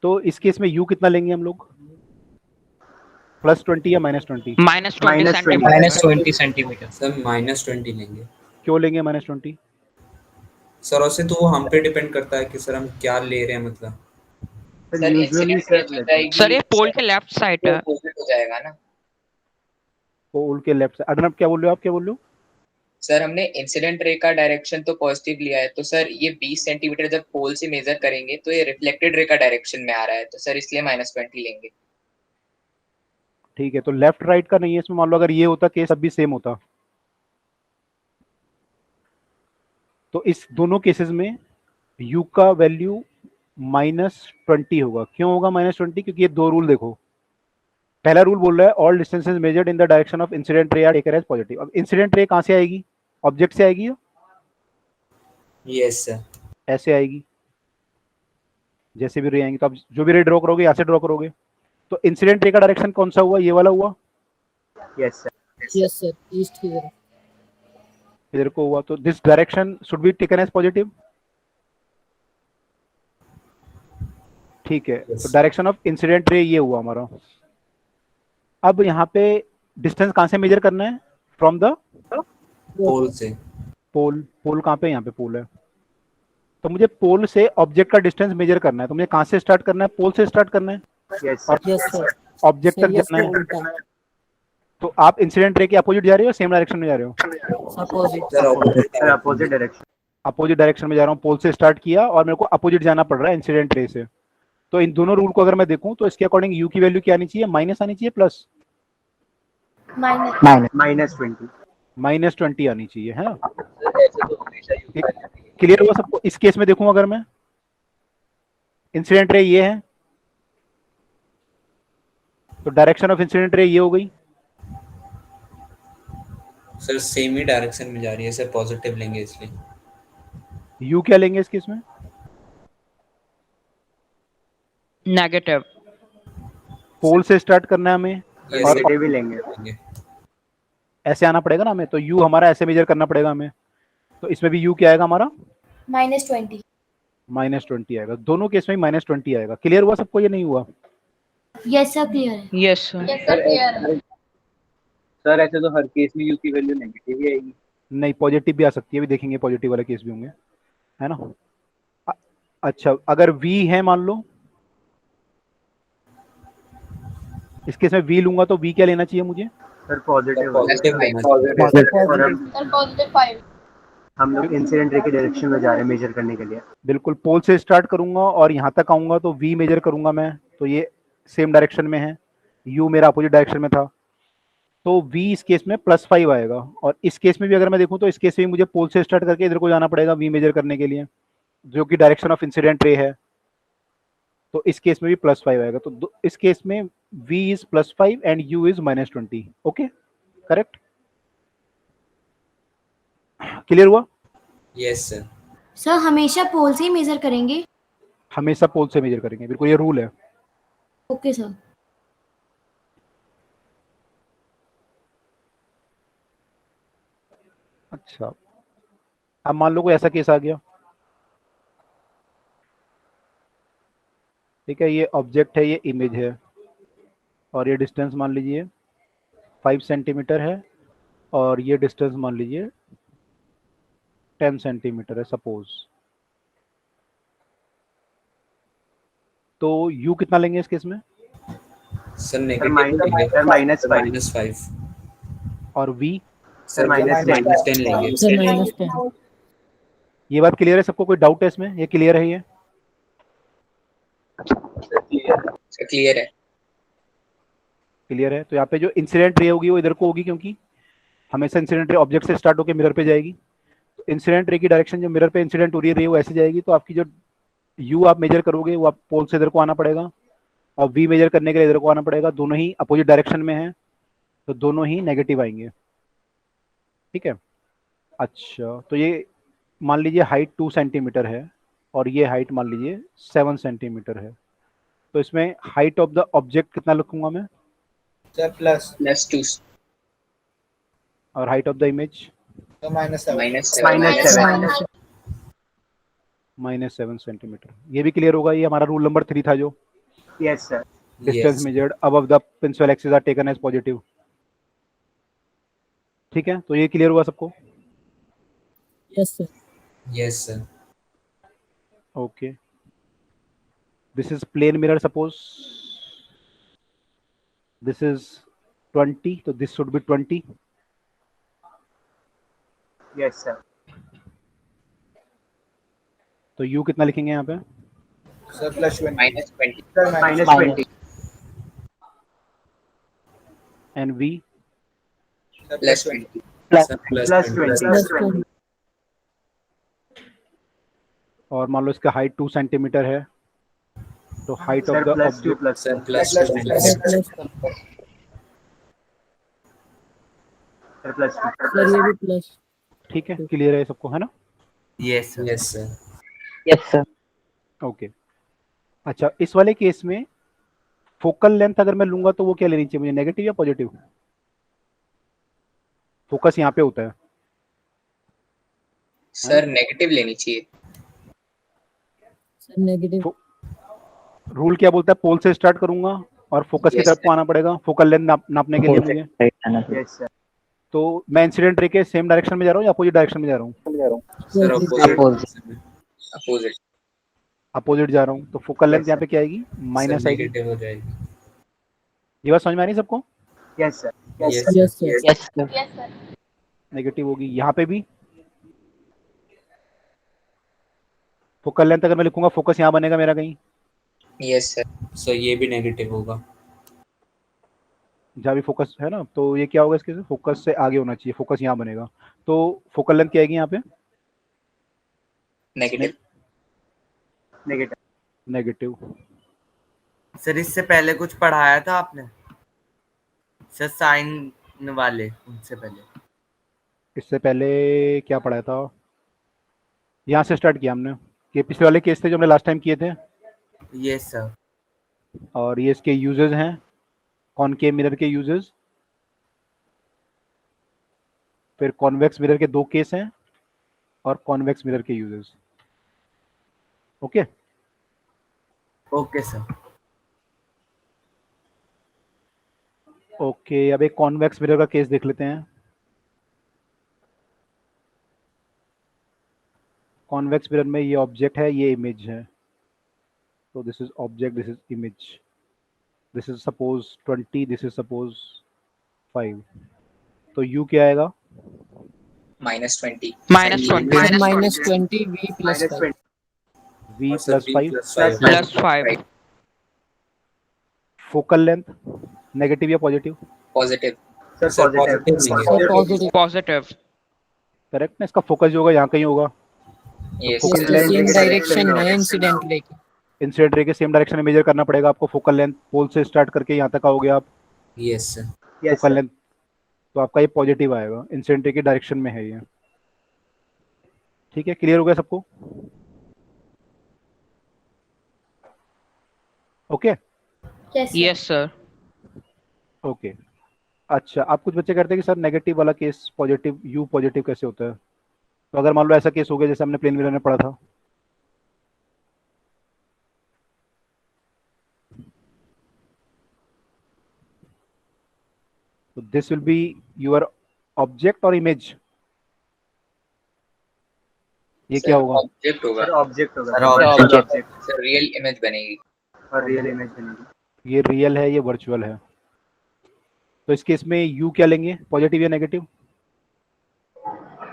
तो इस केस में u कितना लेंगे हम लोग? +20 या -20? -20 सेंटीमीटर। -20 सेंटीमीटर। सर -20 लेंगे। क्यों लेंगे -20? सर वैसे तो वो हम पे डिपेंड करता है कि सर हम क्या ले रहे हैं मतलब। सर यूजुअली सर सर ये पोल के लेफ्ट साइड है। अपोजिट हो जाएगा ना। पोल के लेफ्ट साइड। अडनब क्या बोल रहे हो आप, क्या बोल रहे हो? सर हमने इंसिडेंट रे का डायरेक्शन तो पॉजिटिव लिया है, तो सर ये 20 सेंटीमीटर जब पोल से मेजर करेंगे तो ये रिफ्लेक्टेड रे का डायरेक्शन में आ रहा है, तो सर इसलिए -20 लेंगे। ठीक है, तो लेफ्ट राइट का नहीं है इसमें। मान लो अगर ये होता केस तब भी सेम होता। तो इस दोनों केसेस में u का वैल्यू -20 होगा। क्यों होगा -20? क्योंकि ये दो रूल देखो। पहला रूल बोल रहा है all distances measured in the direction of incident ray are taken as positive. अब इंसिडेंट रे कहाँ से आएगी? ऑब्जेक्ट से आएगी या यस सर। ऐसे आएगी? जैसे भी रे आएंगी तो आप जो भी रे ड्रॉ करोगे यहाँ से ड्रॉ करोगे। तो इंसिडेंट रे का डायरेक्शन कौन सा हुआ? ये वाला हुआ। Yes sir. Yes sir, east की तरफ। इधर को हुआ, तो this direction should be taken as positive. ठीक है, तो डायरेक्शन ऑफ इंसिडेंट रे ये हुआ हमारा। अब यहाँ पे डिस्टेंस कहाँ से मेजर करना है? फ्रॉम द पोल से। पोल। पोल कहाँ पे? यहाँ पे पोल है। तो मुझे पोल से ऑब्जेक्ट का डिस्टेंस मेजर करना है, तो मुझे कहाँ से स्टार्ट करना है? पोल से स्टार्ट करना है यस और सर। Yes sir. ऑब्जेक्ट तक सर यस जाना सर है। उल्टा। तो आप इंसिडेंट रे के अपोजिट जा रहे हो, सेम डायरेक्शन में जा रहे हो? Opposite. Sir opposite sir opposite direction. Opposite direction में जा रहा हूँ। पोल से स्टार्ट किया और मेरे को अपोजिट जाना पड़ रहा है इंसिडेंट रे से। तो इन दोनों रूल को अगर मैं देखूं तो इसके अकॉर्डिंग यू की वैल्यू क्या आनी चाहिए? माइनस आनी चाहिए प्लस? -20। -20 आनी चाहिए, है ना? सर ऐसे तो हमेशा यूज करते हैं। क्लियर हुआ सबको? इस केस में देखूं अगर मैं, इंसिडेंट रे ये है तो डायरेक्शन ऑफ इंसिडेंट रे ये हो गई। सर सेम ही डायरेक्शन में जा रही है सर, पॉजिटिव लेंगे इसलिए। यू क्या लेंगे इस केस में? नेगेटिव। पोल से स्टार्ट करना है हमें और नेगेटिव ही लेंगे। ऐसे आना पड़ेगा ना हमें, तो यू हमारा ऐसे मेजर करना पड़ेगा हमें। तो इसमें भी यू क्या आएगा हमारा? -20। -20 आएगा। दोनों केस में -20 आएगा। क्लियर हुआ सबको? ये नहीं हुआ? यस सर क्लियर है। Yes sir. Yes sir clear है। सर ऐसे तो हर केस में यू की वैल्यू नेगेटिव ही आएगी। नहीं, पॉजिटिव भी आ सकती है, भी देखेंगे पॉजिटिव वाले केस भी होंगे, है ना? अच्छा, अगर v है मान लो, इस केस में v लूंगा तो v क्या लेना चाहिए मुझे? Sir positive. पॉजिटिव लेना और सर +5। हम लोग इंसिडेंट रे की डायरेक्शन में जा रहे हैं मेजर करने के लिए। बिल्कुल। पोल से स्टार्ट करूंगा और यहाँ तक आऊंगा तो v मेजर करूंगा मैं, तो ये सेम डायरेक्शन में है। u मेरा अपोजिट डायरेक्शन में था, तो v इस केस में +5 आएगा। और इस केस में भी अगर मैं देखूं तो इस केस में भी मुझे पोल से स्टार्ट करके इधर को जाना पड़ेगा v मेजर करने के लिए, जो कि डायरेक्शन ऑफ इंसिडेंट रे है। तो इस केस में भी +5 आएगा। तो इस केस में v is +5 and u is -20। Okay, correct? Clear हुआ? Yes sir. सर हमेशा पोल से ही मेजर करेंगे? हमेशा पोल से मेजर करेंगे, बिल्कुल, ये रूल है। Okay sir. अच्छा, अब मान लो कोई ऐसा केस आ गया, ठीक है, ये ऑब्जेक्ट है, ये इमेज है, और ये डिस्टेंस मान लीजिए 5 सेंटीमीटर है, और ये डिस्टेंस मान लीजिए 10 सेंटीमीटर है सपोज। तो u कितना लेंगे इस केस में? सर नेगेटिव -5 और v? सर -10 लेंगे। सर -10। ये बात क्लियर है सबको? कोई डाउट है इसमें? ये क्लियर है? ये सर क्लियर है। क्लियर है। तो यहाँ पे जो इंसिडेंट रे होगी वो इधर को होगी, क्योंकि हमेशा इंसिडेंट रे ऑब्जेक्ट से स्टार्ट होकर मिरर पे जाएगी। तो इंसिडेंट रे की डायरेक्शन जो मिरर पे इंसिडेंट हो रही है वो ऐसे जाएगी। तो आपकी जो u आप मेजर करोगे वो आप पोल से इधर को आना पड़ेगा, और v मेजर करने के लिए इधर को आना पड़ेगा। दोनों ही अपोजिट डायरेक्शन में है, तो दोनों ही नेगेटिव आएंगे, ठीक है? अच्छा, तो ये मान लीजिए हाइट 2 सेंटीमीटर है और ये हाइट मान लीजिए 7 सेंटीमीटर है। तो इसमें हाइट ऑफ द ऑब्जेक्ट कितना लिखूंगा मैं? सर प्लस +2 और height of the image? -7 -7 centimetre. ये भी क्लियर होगा? ये हमारा रूल नंबर 3 था, जो yes sir. Distance measured above the principal axis are taken as positive. ठीक है, तो ये क्लियर हुआ सबको? Yes sir. Yes sir. Okay, this is plane mirror. Suppose this is 20, तो this should be 20। Yes sir. तो u कितना लिखेंगे यहाँ पे? Sir +20 -20 -20 and v? +20 +20 और मान लो इसका हाइट 2 सेंटीमीटर है, तो height of sir the +2 object? Sir +2 sir ये भी प्लस। ठीक है, क्लियर है सबको, है ना? Yes sir. Yes sir. Okay. अच्छा, इस वाले केस में फोकल लेंथ अगर मैं लूंगा तो वो क्या लेनी चाहिए मुझे, नेगेटिव या पॉजिटिव? फोकस यहाँ पे होता है सर नेगेटिव लेनी चाहिए। Sir negative. रूल क्या बोलता है? पोल से स्टार्ट करूंगा और फोकस की Yes, तरफ sir. को आना पड़ेगा फोकल लेंथ नापने के लिए मुझे। Yes sir. तो मैं इंसिडेंट रे के सेम डायरेक्शन में जा रहा हूँ या अपोजिट डायरेक्शन में जा रहा हूँ? सर अपोजिट जा रहा हूँ। तो फोकल लेंथ यहाँ पे क्या आएगी? माइनस आएगी। नेगेटिव हो जाएगी। ये बात समझ में आ रही सबको? Yes sir. Yes yes sir. Sir. Yes sir. Negative होगी। यहाँ पे भी फोकल लेंथ अगर मैं लिखूंगा फोकस यहाँ बनेगा मेरा कहीं, Yes, sir. सर ये भी नेगेटिव होगा। जहाँ भी फोकस है ना, तो ये क्या होगा इसके से? फोकस से आगे होना चाहिए, फोकस यहाँ बनेगा। तो फोकल लेंथ क्या आएगी यहाँ पे? Negative. नेगेटिव। नेगेटिव। सर इससे पहले कुछ पढ़ाया था आपने सर, साइन वाले उनसे पहले? इससे पहले क्या पढ़ाया था? यहाँ से स्टार्ट किया हमने, कि पिछले वाले केस थे जो हमने लास्ट टाइम किए थे, यस सर। और ये इसके यूजेस हैं, कॉनकेव मिरर के यूजेस। फिर कॉन्वेक्स मिरर के 2 केस हैं और कॉन्वेक्स मिरर के uses. Okay okay sir. Okay, अब एक कॉन्वेक्स मिरर का केस देख लेते हैं। कॉन्वेक्स मिरर में ये ऑब्जेक्ट है, ये इमेज है। तो this is object, this is image, this is suppose 20, this is suppose 5। तो यू क्या आएगा? -20. -20 -20 v plus 5 v और sir plus V 5 plus 5 plus 5 focal length negative या positive? Positive. Sir sir positive. Sir positive. Positive. Correct ना? इसका focus जो होगा यहाँ कहीं होगा। Yes, Focal sir. length same के डायरेक्शन में direction इंसिडेंट रे की। इंसिडेंट रे के सेम डायरेक्शन में मेजर करना पड़ेगा आपको। फोकल लेंथ पोल से स्टार्ट करके यहाँ तक आओगे आप, yes sir. Yes focal sir. Length, तो आपका ये पॉजिटिव आएगा, इंसिडेंट रे के डायरेक्शन में है ये। ठीक है, क्लियर हो गया सबको? Okay yes sir. ओके। अच्छा, आप कुछ बच्चे कहते हैं कि सर नेगेटिव वाला केस पॉजिटिव, यू पॉजिटिव कैसे होता है? तो अगर मान लो ऐसा केस हो गया जैसे हमने प्लेन मिरर में पढ़ा था, तो this will be your object और इमेज। ये Sir, क्या होगा? object होगा। सर ऑब्जेक्ट होगा। Sir, object. Sir, real image बनेगी। और रियल इमेज बनेगी। ये रियल है, ये वर्चुअल है। तो इस केस में यू क्या लेंगे, पॉजिटिव या नेगेटिव?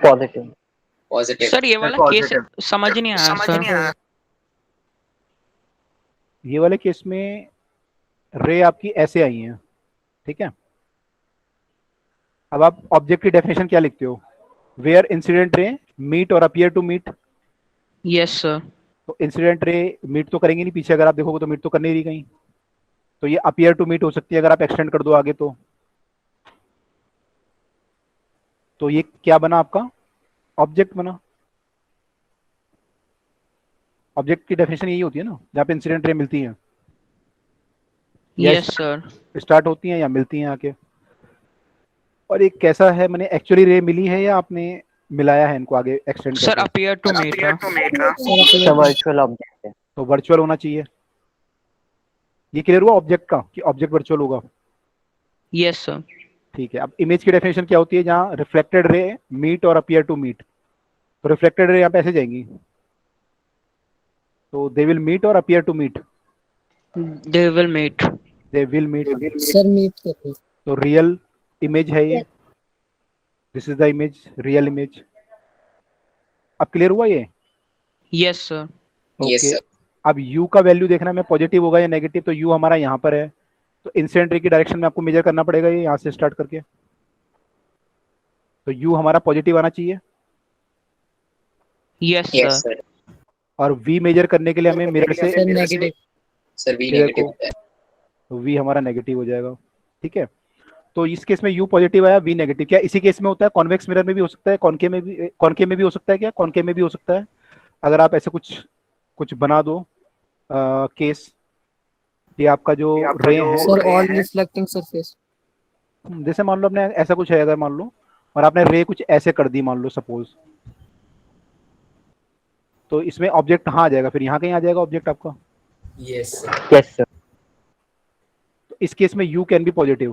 पॉजिटिव। Positive. सर ये वाला केस positive। समझ नहीं आया सर। ये वाले केस में रे आपकी ऐसे आई हैं, ठीक है। अब आप ऑब्जेक्ट की डेफिनेशन क्या लिखते हो? वेयर इंसिडेंट रे मीट और appear to meet. Yes sir. तो इंसिडेंट रे मीट तो करेंगे नहीं, पीछे अगर आप देखोगे तो मीट तो करनी ही रही कहीं। तो ये अपीयर टू मीट हो सकती है अगर आप एक्सटेंड कर दो आगे तो ये क्या बना आपका? ऑब्जेक्ट बना। ऑब्जेक्ट की डेफिनेशन यही होती है ना, जहाँ पे इंसिडेंट रे मिलती है, यस सर। स्टार्ट होती हैं या मिलती हैं आके। और एक कैसा है, मैंने एक्चुअली रे मिली है या आपने मिलाया है इनको आगे एक्सटेंड सर करके? Appear to meet. Virtual object है। तो वर्चुअल होना चाहिए। ये क्लियर हुआ ऑब्जेक्ट का कि ऑब्जेक्ट वर्चुअल होगा? Yes sir. ठीक है। अब इमेज की डेफिनेशन क्या होती है? जहाँ रिफ्लेक्टेड रे मीट और अपीयर टू मीट। तो रिफ्लेक्टेड रे यहाँ पे ऐसे जाएंगी, तो दे विल मीट और appear to meet? They will meet. They will meet. Sir meet कर। तो रियल इमेज है ये, this is the image, real image. अब क्लियर हुआ ये? Yes sir. Yes, sir. अब u का वैल्यू देखना है पॉजिटिव होगा या नेगेटिव। तो u हमारा यहाँ पर है, तो इंसिडेंट रे की डायरेक्शन में आपको मेजर करना पड़ेगा ये यहाँ से स्टार्ट करके। तो u हमारा पॉजिटिव आना चाहिए, यस Yes, सर। sir. और v मेजर करने के लिए हमें मिरर से sir negative. Sir, V mirror negative को, होता है। तो v हमारा नेगेटिव हो जाएगा। ठीक है, तो इस केस में u पॉजिटिव आया, v नेगेटिव। क्या इसी केस में होता है? कॉन्वेक्स मिरर में भी हो सकता है, कॉनकेव में भी हो सकता है क्या? कॉनकेव में भी हो सकता है। अगर आप ऐसे कुछ बना दो केस, ये आपका जो रे है, सर ऑल रिफ्लेक्टिंग सरफेस। जैसे मान लो आपने ऐसा कुछ है, अगर मान लो और आपने रे कुछ ऐसे कर दी मान लो सपोज, तो इसमें ऑब्जेक्ट कहाँ आ जाएगा? फिर यहाँ कहीं आ जाएगा ऑब्जेक्ट आपका। Yes sir. Yes sir. तो इस केस में यू कैन बी पॉजिटिव।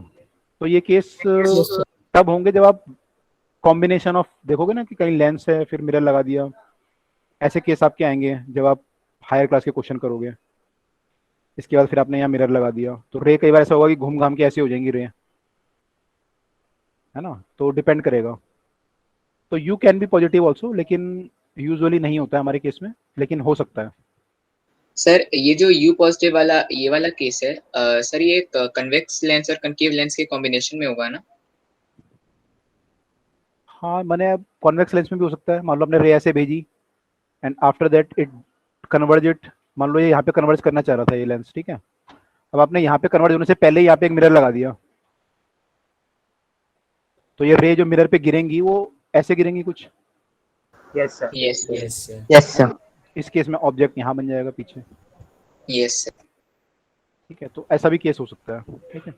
तो ये केस यस सर। तब होंगे जब आप कॉम्बिनेशन ऑफ देखोगे ना कि कहीं लेंस है फिर मिरर लगा दिया, ऐसे केस आपके आएंगे जब आप हायर क्लास के क्वेश्चन करोगे। इसके बाद फिर आपने यहाँ मिरर लगा दिया तो रे कई बार ऐसा होगा कि घूम घाम के ऐसे हो जाएंगी रे, है ना। तो डिपेंड करेगा। तो you can be positive also, लेकिन यूजुअली नहीं होता है हमारे केस में, लेकिन हो सकता है। सर ये जो यू पॉजिटिव वाला ये वाला केस है सर, ये कन्वेक्स लेंस और कनकेव लेंस के कॉम्बिनेशन में होगा ना? हाँ, मैंने कॉन्वेक्स लेंस में भी हो सकता है। मान लो आपने रे ऐसे भेजी and after that it converge it. मान लो ये यहाँ पे कन्वर्ज करना चाह रहा था ये लेंस, ठीक है। अब आपने यहाँ पे कन्वर्ज होने से पहले ही यहाँ पे एक मिरर लगा दिया, तो ये रे जो मिरर पे गिरेंगी वो ऐसे गिरेंगी कुछ, yes sir. Yes sir. Yes sir. Yes है ना। इस केस में ऑब्जेक्ट यहाँ बन जाएगा पीछे, यस सर। ठीक है। तो ऐसा भी केस हो सकता है, ठीक है।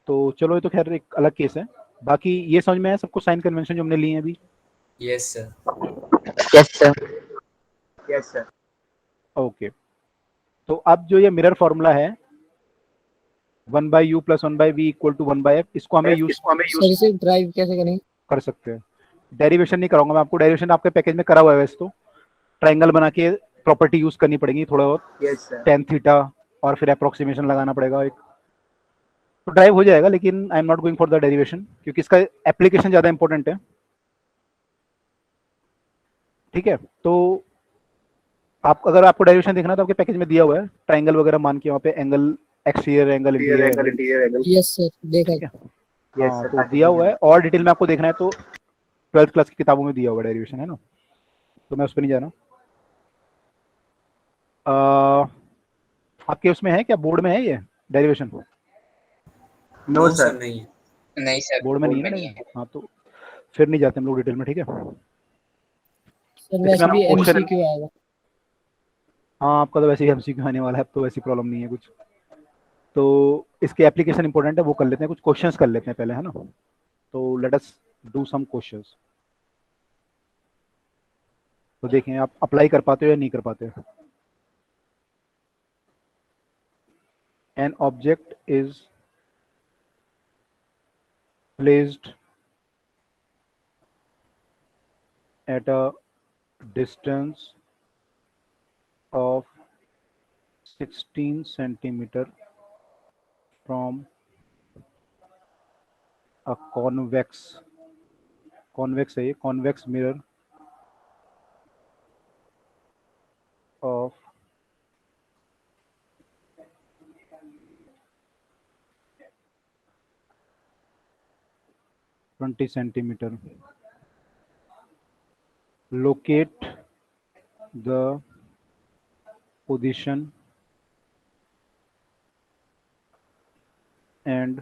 तो चलो ये तो खैर एक अलग केस है। बाकी ये समझ में है सबको साइन कन्वेंशन जो हमने लिए हैं अभी? Yes sir. Yes sir. Yes sir. Okay. तो अब जो ये मिरर फॉर्मूला है 1/u + 1/v = 1/f, इसको हमें यूज सर इसे ड्राइव कैसे करेंगे? कर सकते हैं। डेरिवेशन नहीं कराऊंगा मैं आपको, डेरिवेशन आपके पैकेज में करा हुआ है वैसे तो। ट्राइंगल बना के प्रॉपर्टी यूज करनी पड़ेगी थोड़ा बहुत, यस सर। tan थीटा, और फिर अप्रोक्सीमेशन लगाना पड़ेगा एक, तो ड्राइव हो जाएगा। लेकिन I am not going for the derivation क्योंकि इसका एप्लीकेशन ज्यादा इंपॉर्टेंट है, ठीक है। तो आप अगर आपको डेरिवेशन देखना है तो आपके पैकेज में दिया हुआ है, ट्राइंगल वगैरह मान के वहाँ पे angle exterior angle, interior angle, yes sir देखा ठीक है। है। यस हाँ, सर। तो दिया हुआ है। और डिटेल में आपको देखना है तो 12th क्लास की किताबों में दिया हुआ है डेरिवेशन, है ना। तो मैं उस पर नहीं जा रहा। आपके उसमें है क्या, बोर्ड में है ये derivation? No no sir. Sir नहीं है। नहीं सर, बोर्ड में नहीं है ना नहीं है। हाँ, तो फिर नहीं जाते हम लोग डिटेल में, ठीक है। सर इसमें वैसे भी आपको क्वेश्चन, एमसीक्यू आएगा। हाँ आपका तो वैसे ही एमसीक्यू आने वाला है, अब तो वैसी प्रॉब्लम नहीं है कुछ। तो इसके एप्लीकेशन इंपॉर्टेंट है, वो कर लेते हैं, कुछ क्वेश्चंस कर लेते हैं पहले, है ना। तो let us do some questions. तो देखें आप अप्लाई कर पाते हो या नहीं कर पाते हो। An object is placed at a distance of 16 centimeter from a convex है ये, convex mirror of 20 centimeter. Locate the position and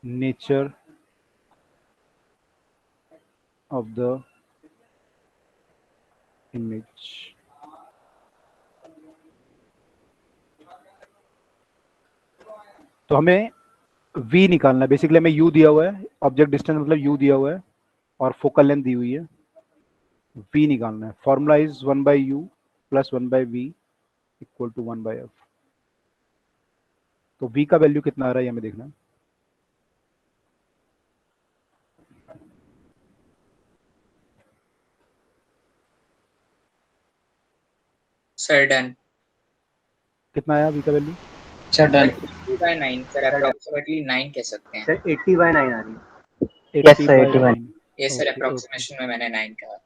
nature of the image. तो हमें v निकालना है। बेसिकली हमें u दिया हुआ है, ऑब्जेक्ट डिस्टेंस मतलब u दिया हुआ है, और फोकल लेंथ दी हुई है, v निकालना है। Formula is 1/u + 1/v = 1/f। तो v का वैल्यू कितना आ रहा है ये हमें देखना है। Sir done. कितना आया v का value? Sir done. 80/9 sir, approximately 9 कह सकते हैं। सर 80/9 आ रही है। 80/9। ये सर ओके ओके अप्रोक्सीमेशन में मैंने 9 कहा।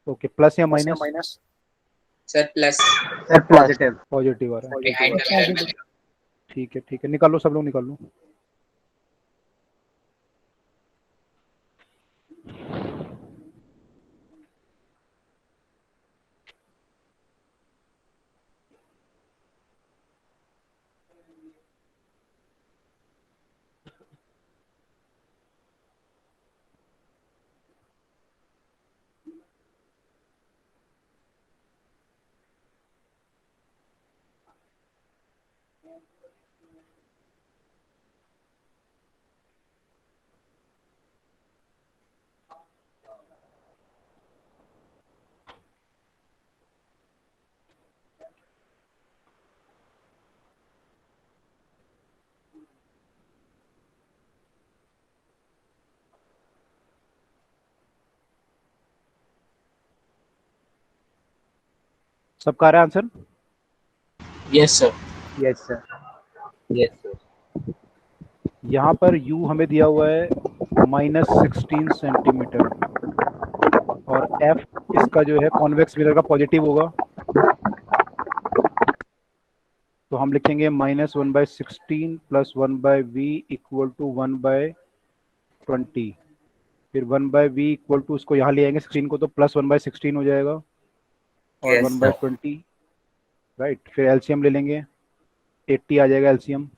ओके, प्लस या minus? Sir plus. Sir positive. Positive आ रहा है, बिहाइंड द मिरर मैंने। ठीक है, निकाल लो सब लोग, निकाल लो। सबका आ रहा है answer? Yes sir. Yes sir. Yes sir. यहाँ पर u हमें दिया हुआ है -16 सेंटीमीटर और f इसका जो है कॉन्वेक्स मिरर का पॉजिटिव होगा, तो हम लिखेंगे -1/16 प्लस 1/v इक्वल टू 1/20, फिर 1/v इक्वल टू इसको यहाँ ले आएंगे 16 को तो प्लस 1/16 हो जाएगा और Yes, 1/20, राइट। फिर एलसीएम ले लेंगे, 80 आ जाएगा एलसीएम,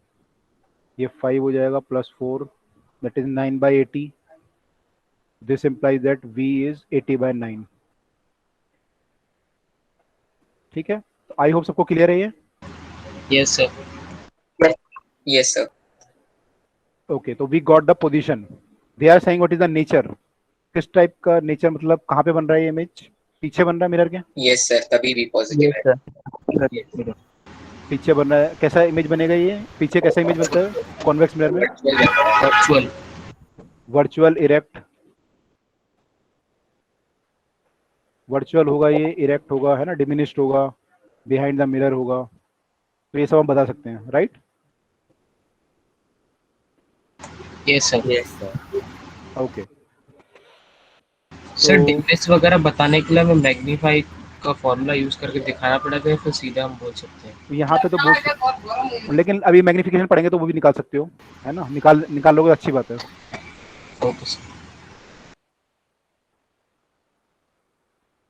ये 5 हो जाएगा plus 4 that is 9/80। This implies that v is 80/9। ठीक है, तो आई होप सबको क्लियर है ये। Yes sir. Yes sir. Okay, तो we got the position, they are saying what is the nature, किस टाइप का नेचर, मतलब कहाँ पे बन रहा है ये इमेज, पीछे बन रहा है मिरर के? यस सर, तभी भी पॉजिटिव है। सर। पीछे बन रहा है, कैसा इमेज बनेगा ये, पीछे कैसा इमेज बनता है कॉन्वेक्स मिरर में? वर्चुअल। वर्चुअल इरेक्ट, वर्चुअल होगा ये, इरेक्ट होगा, है ना, डिमिनिश्ड होगा, बिहाइंड द मिरर होगा, तो ये सब हम बता सकते हैं, right? Yes sir. yes sir. Okay, sir तो- डिफरेंस वगैरह बताने के लिए हमें मैग्नीफाई का फॉर्मूला यूज करके दिखाना पड़ेगा या फिर सीधा हम बोल सकते हैं? यहाँ पे तो बहुत, लेकिन अभी मैग्निफिकेशन पढ़ेंगे तो वो भी निकाल सकते हो, है ना, निकाल लोगे तो अच्छी बात है। Okay sir.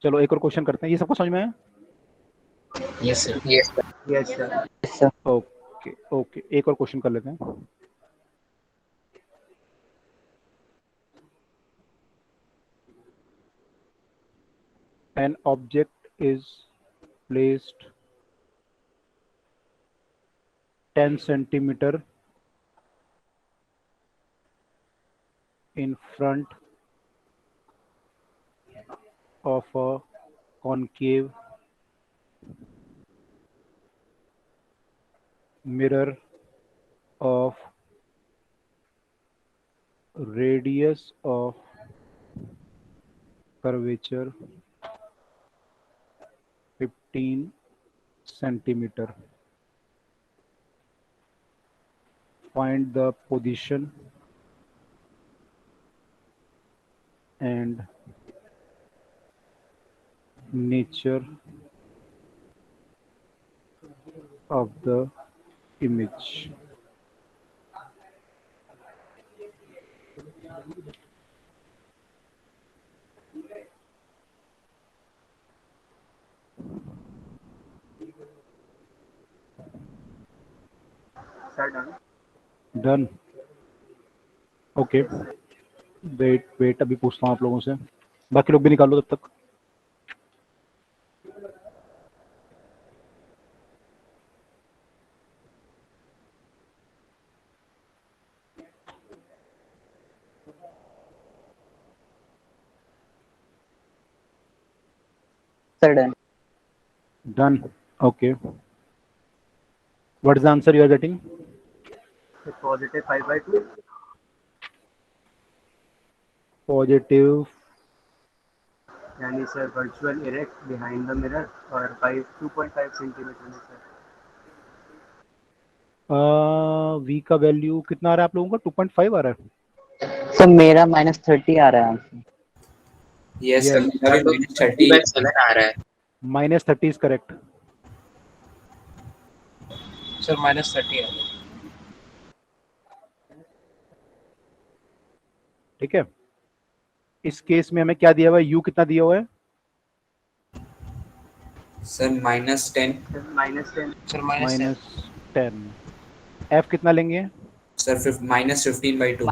चलो एक और क्वेश्चन करते हैं, ये सबको समझ में आया? Yes sir. Yes sir. Yes sir. Okay okay, एक और क्वेश्चन कर लेते हैं। An object is placed 10 centimeter in front of a concave mirror of radius of curvature 15 centimeter. Find the position and nature of the image. Sir done. Done, okay, wait अभी पूछता हूँ आप लोगों से, बाकी लोग भी निकालो तब तक। Sir done. Done. Okay. What is the answer you are getting? Positive 5/2। Positive यानी sir virtual erect behind the mirror और 2.5 सेंटीमीटर में सर। v का वैल्यू कितना आ रहा है आप लोगों का? 2.5 आ रहा है। सर मेरा -30 आ रहा है आंसर। Yes sir, Yes. मेरा भी -30 आ रहा है। -30 is correct. सर -30 है। ठीक है, इस केस में हमें क्या दिया हुआ है, u कितना दिया हुआ है? सर -10। सर -10। सर -10। f कितना लेंगे? सर -15/2।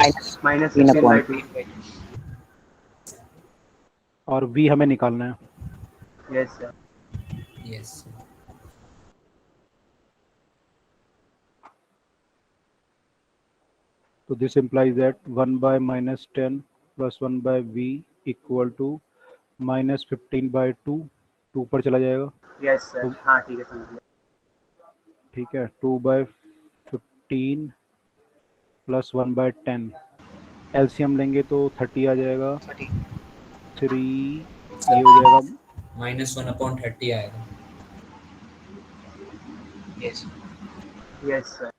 -15/2। और v हमें निकालना है। Yes sir. यस। तो this implies that 1/-10 plus 1/v equal to -15/2, 2 पर चला जाएगा। यस सर, हाँ ठीक है समझ गया। ठीक है, 2/15 प्लस 1/10, एलसीएम लेंगे तो 30 आ जाएगा, 3 ये हो जाएगा -1/30 आएगा। Yes yes sir.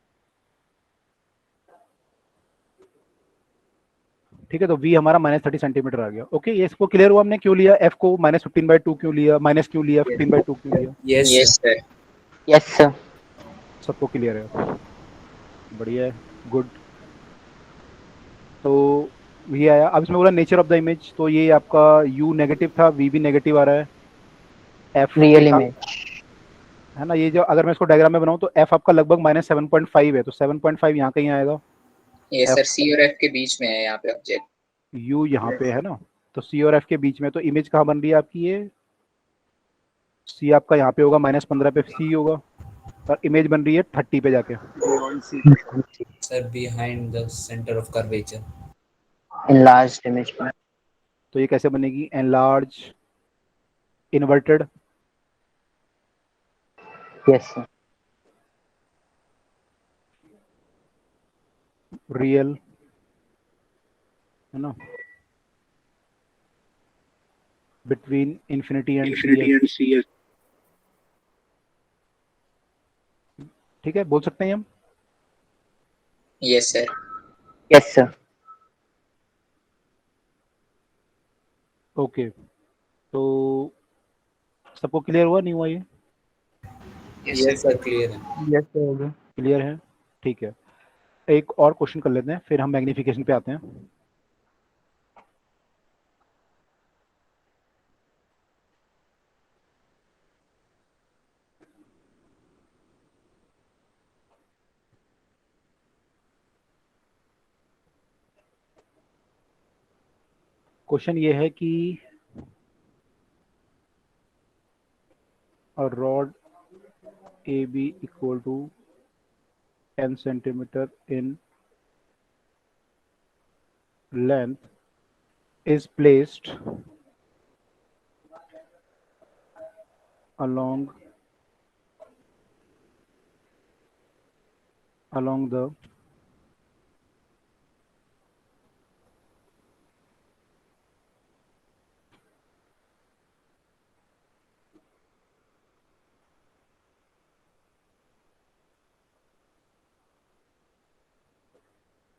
ठीक है, तो v हमारा -30 सेंटीमीटर आ गया। ओके, ये इसको क्लियर हुआ हमने क्यों लिया, f को -15/2 क्यों लिया, माइनस क्यों लिया, 15/2 क्यों लिया, yes yes sir. Yes sir. सबको क्लियर है? बढ़िया है, गुड। तो ये आया। अब इसमें बोला नेचर ऑफ द इमेज, तो ये आपका u नेगेटिव था, v भी नेगेटिव आ रहा है, f रियल था, इमेज। है ना। ये जो अगर मैं इसको डायग्राम में बनाऊं तो f आपका लगभग -7.5 है, तो 7.5 यहाँ कहीं आएगा, ये f सर सी और एफ के बीच में है यहाँ पे ऑब्जेक्ट। u यहाँ पे Yes. है ना, तो c और f के बीच में, तो इमेज कहाँ बन रही है आपकी, ये c आपका यहाँ पे होगा, -15 पे c होगा, और इमेज बन रही है 30 पे जाके। Beyond C. Sir behind the centre of curvature. enlarged image में। तो ये कैसे बनेगी, enlarge, inverted, yes sir. Real, है ना, between infinity and C F. ठीक है, बोल सकते हैं हम। Yes sir. Yes sir. Okay, तो सबको क्लियर हुआ नहीं हुआ, ये यस सर क्लियर है। यस सर हो गया। क्लियर है? ठीक है, एक और क्वेश्चन कर लेते हैं, फिर हम मैग्नीफिकेशन पे आते हैं। क्वेश्चन ये है कि a rod AB equal to 10 centimeter in length is placed along the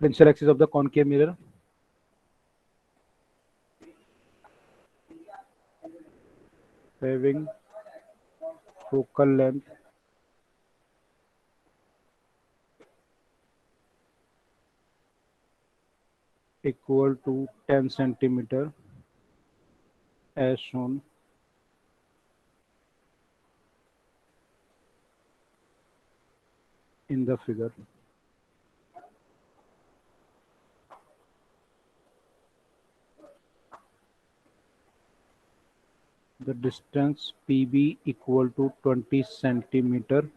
principal axis of the concave mirror having focal length equal to 10 centimeter as shown in the figure. The distance PB equal to 20 centimeter.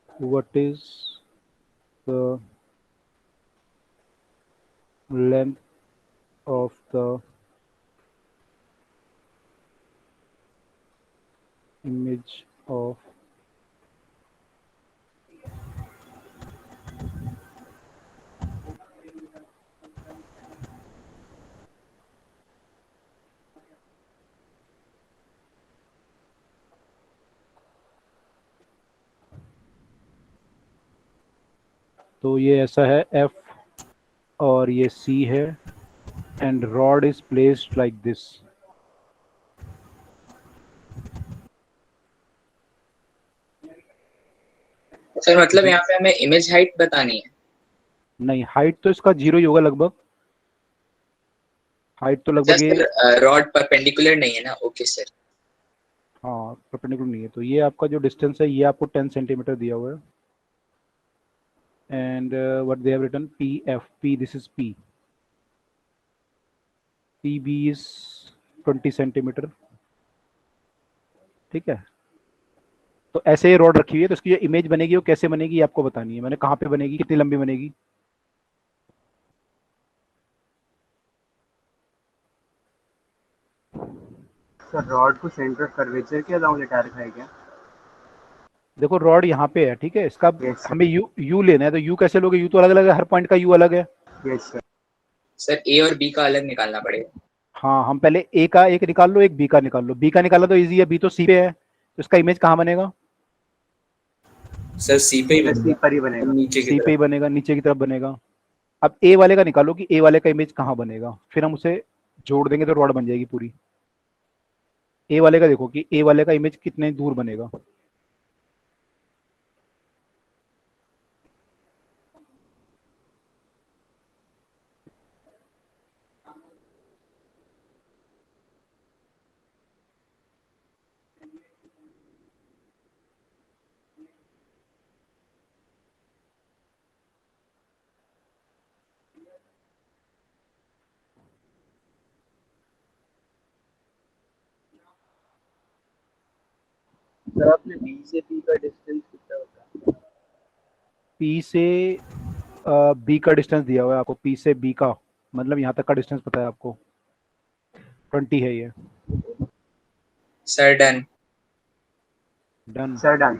What is the length of the image of तो ये ऐसा है F और ये C है and rod is placed like this. Sir मतलब यहाँ पे हमें इमेज हाइट बतानी है? नहीं, हाइट तो इसका 0 ही होगा लगभग, हाइट तो लगभग ये, सर रॉड परपेंडिकुलर नहीं है ना? Okay sir. हाँ परपेंडिकुलर नहीं है, तो ये आपका जो डिस्टेंस है ये आपको 10 सेंटीमीटर दिया हुआ है and what they have written P, this is P, PB is 20 centimetre. ठीक है, तो ऐसे ही रॉड रखी हुई है, तो इसकी जो इमेज बनेगी वो कैसे बनेगी आपको बतानी है। मैंने कहाँ पे बनेगी, कितनी लंबी बनेगी, सर रॉड को सेंटर ऑफ कर्वेचर के अलाउंग लेटा रखा है क्या? देखो रॉड यहाँ पे है, ठीक है, इसका Yes, sir. हमें यू लेना है, तो यू कैसे लोगे, यू तो अलग अलग है, हर पॉइंट का यू अलग है। Yes sir. सर ए और बी का अलग निकालना पड़ेगा। हाँ, हम पहले ए का एक निकाल लो, एक बी का निकाल लो, बी का निकाला तो इजी है, बी तो सी पे है, तो इसका इमेज कहाँ बनेगा? सर सी पे ही सी पर ही बनेगा। नीचे की सी पे तरफ। ही बनेगा, नीचे की तरफ बनेगा। अब ए वाले का निकालो कि ए वाले का इमेज कहाँ बनेगा, फिर हम उसे जोड़ देंगे तो रॉड बन जाएगी पूरी। ए वाले का देखो कि ए वाले का इमेज कितने दूर बनेगा। सर आपने बी से पी का डिस्टेंस कितना होता है? पी से बी का डिस्टेंस दिया हुआ है आपको, पी से बी का मतलब यहाँ तक का डिस्टेंस पता है आपको, 20 है ये। Sir done. Done. Sir done.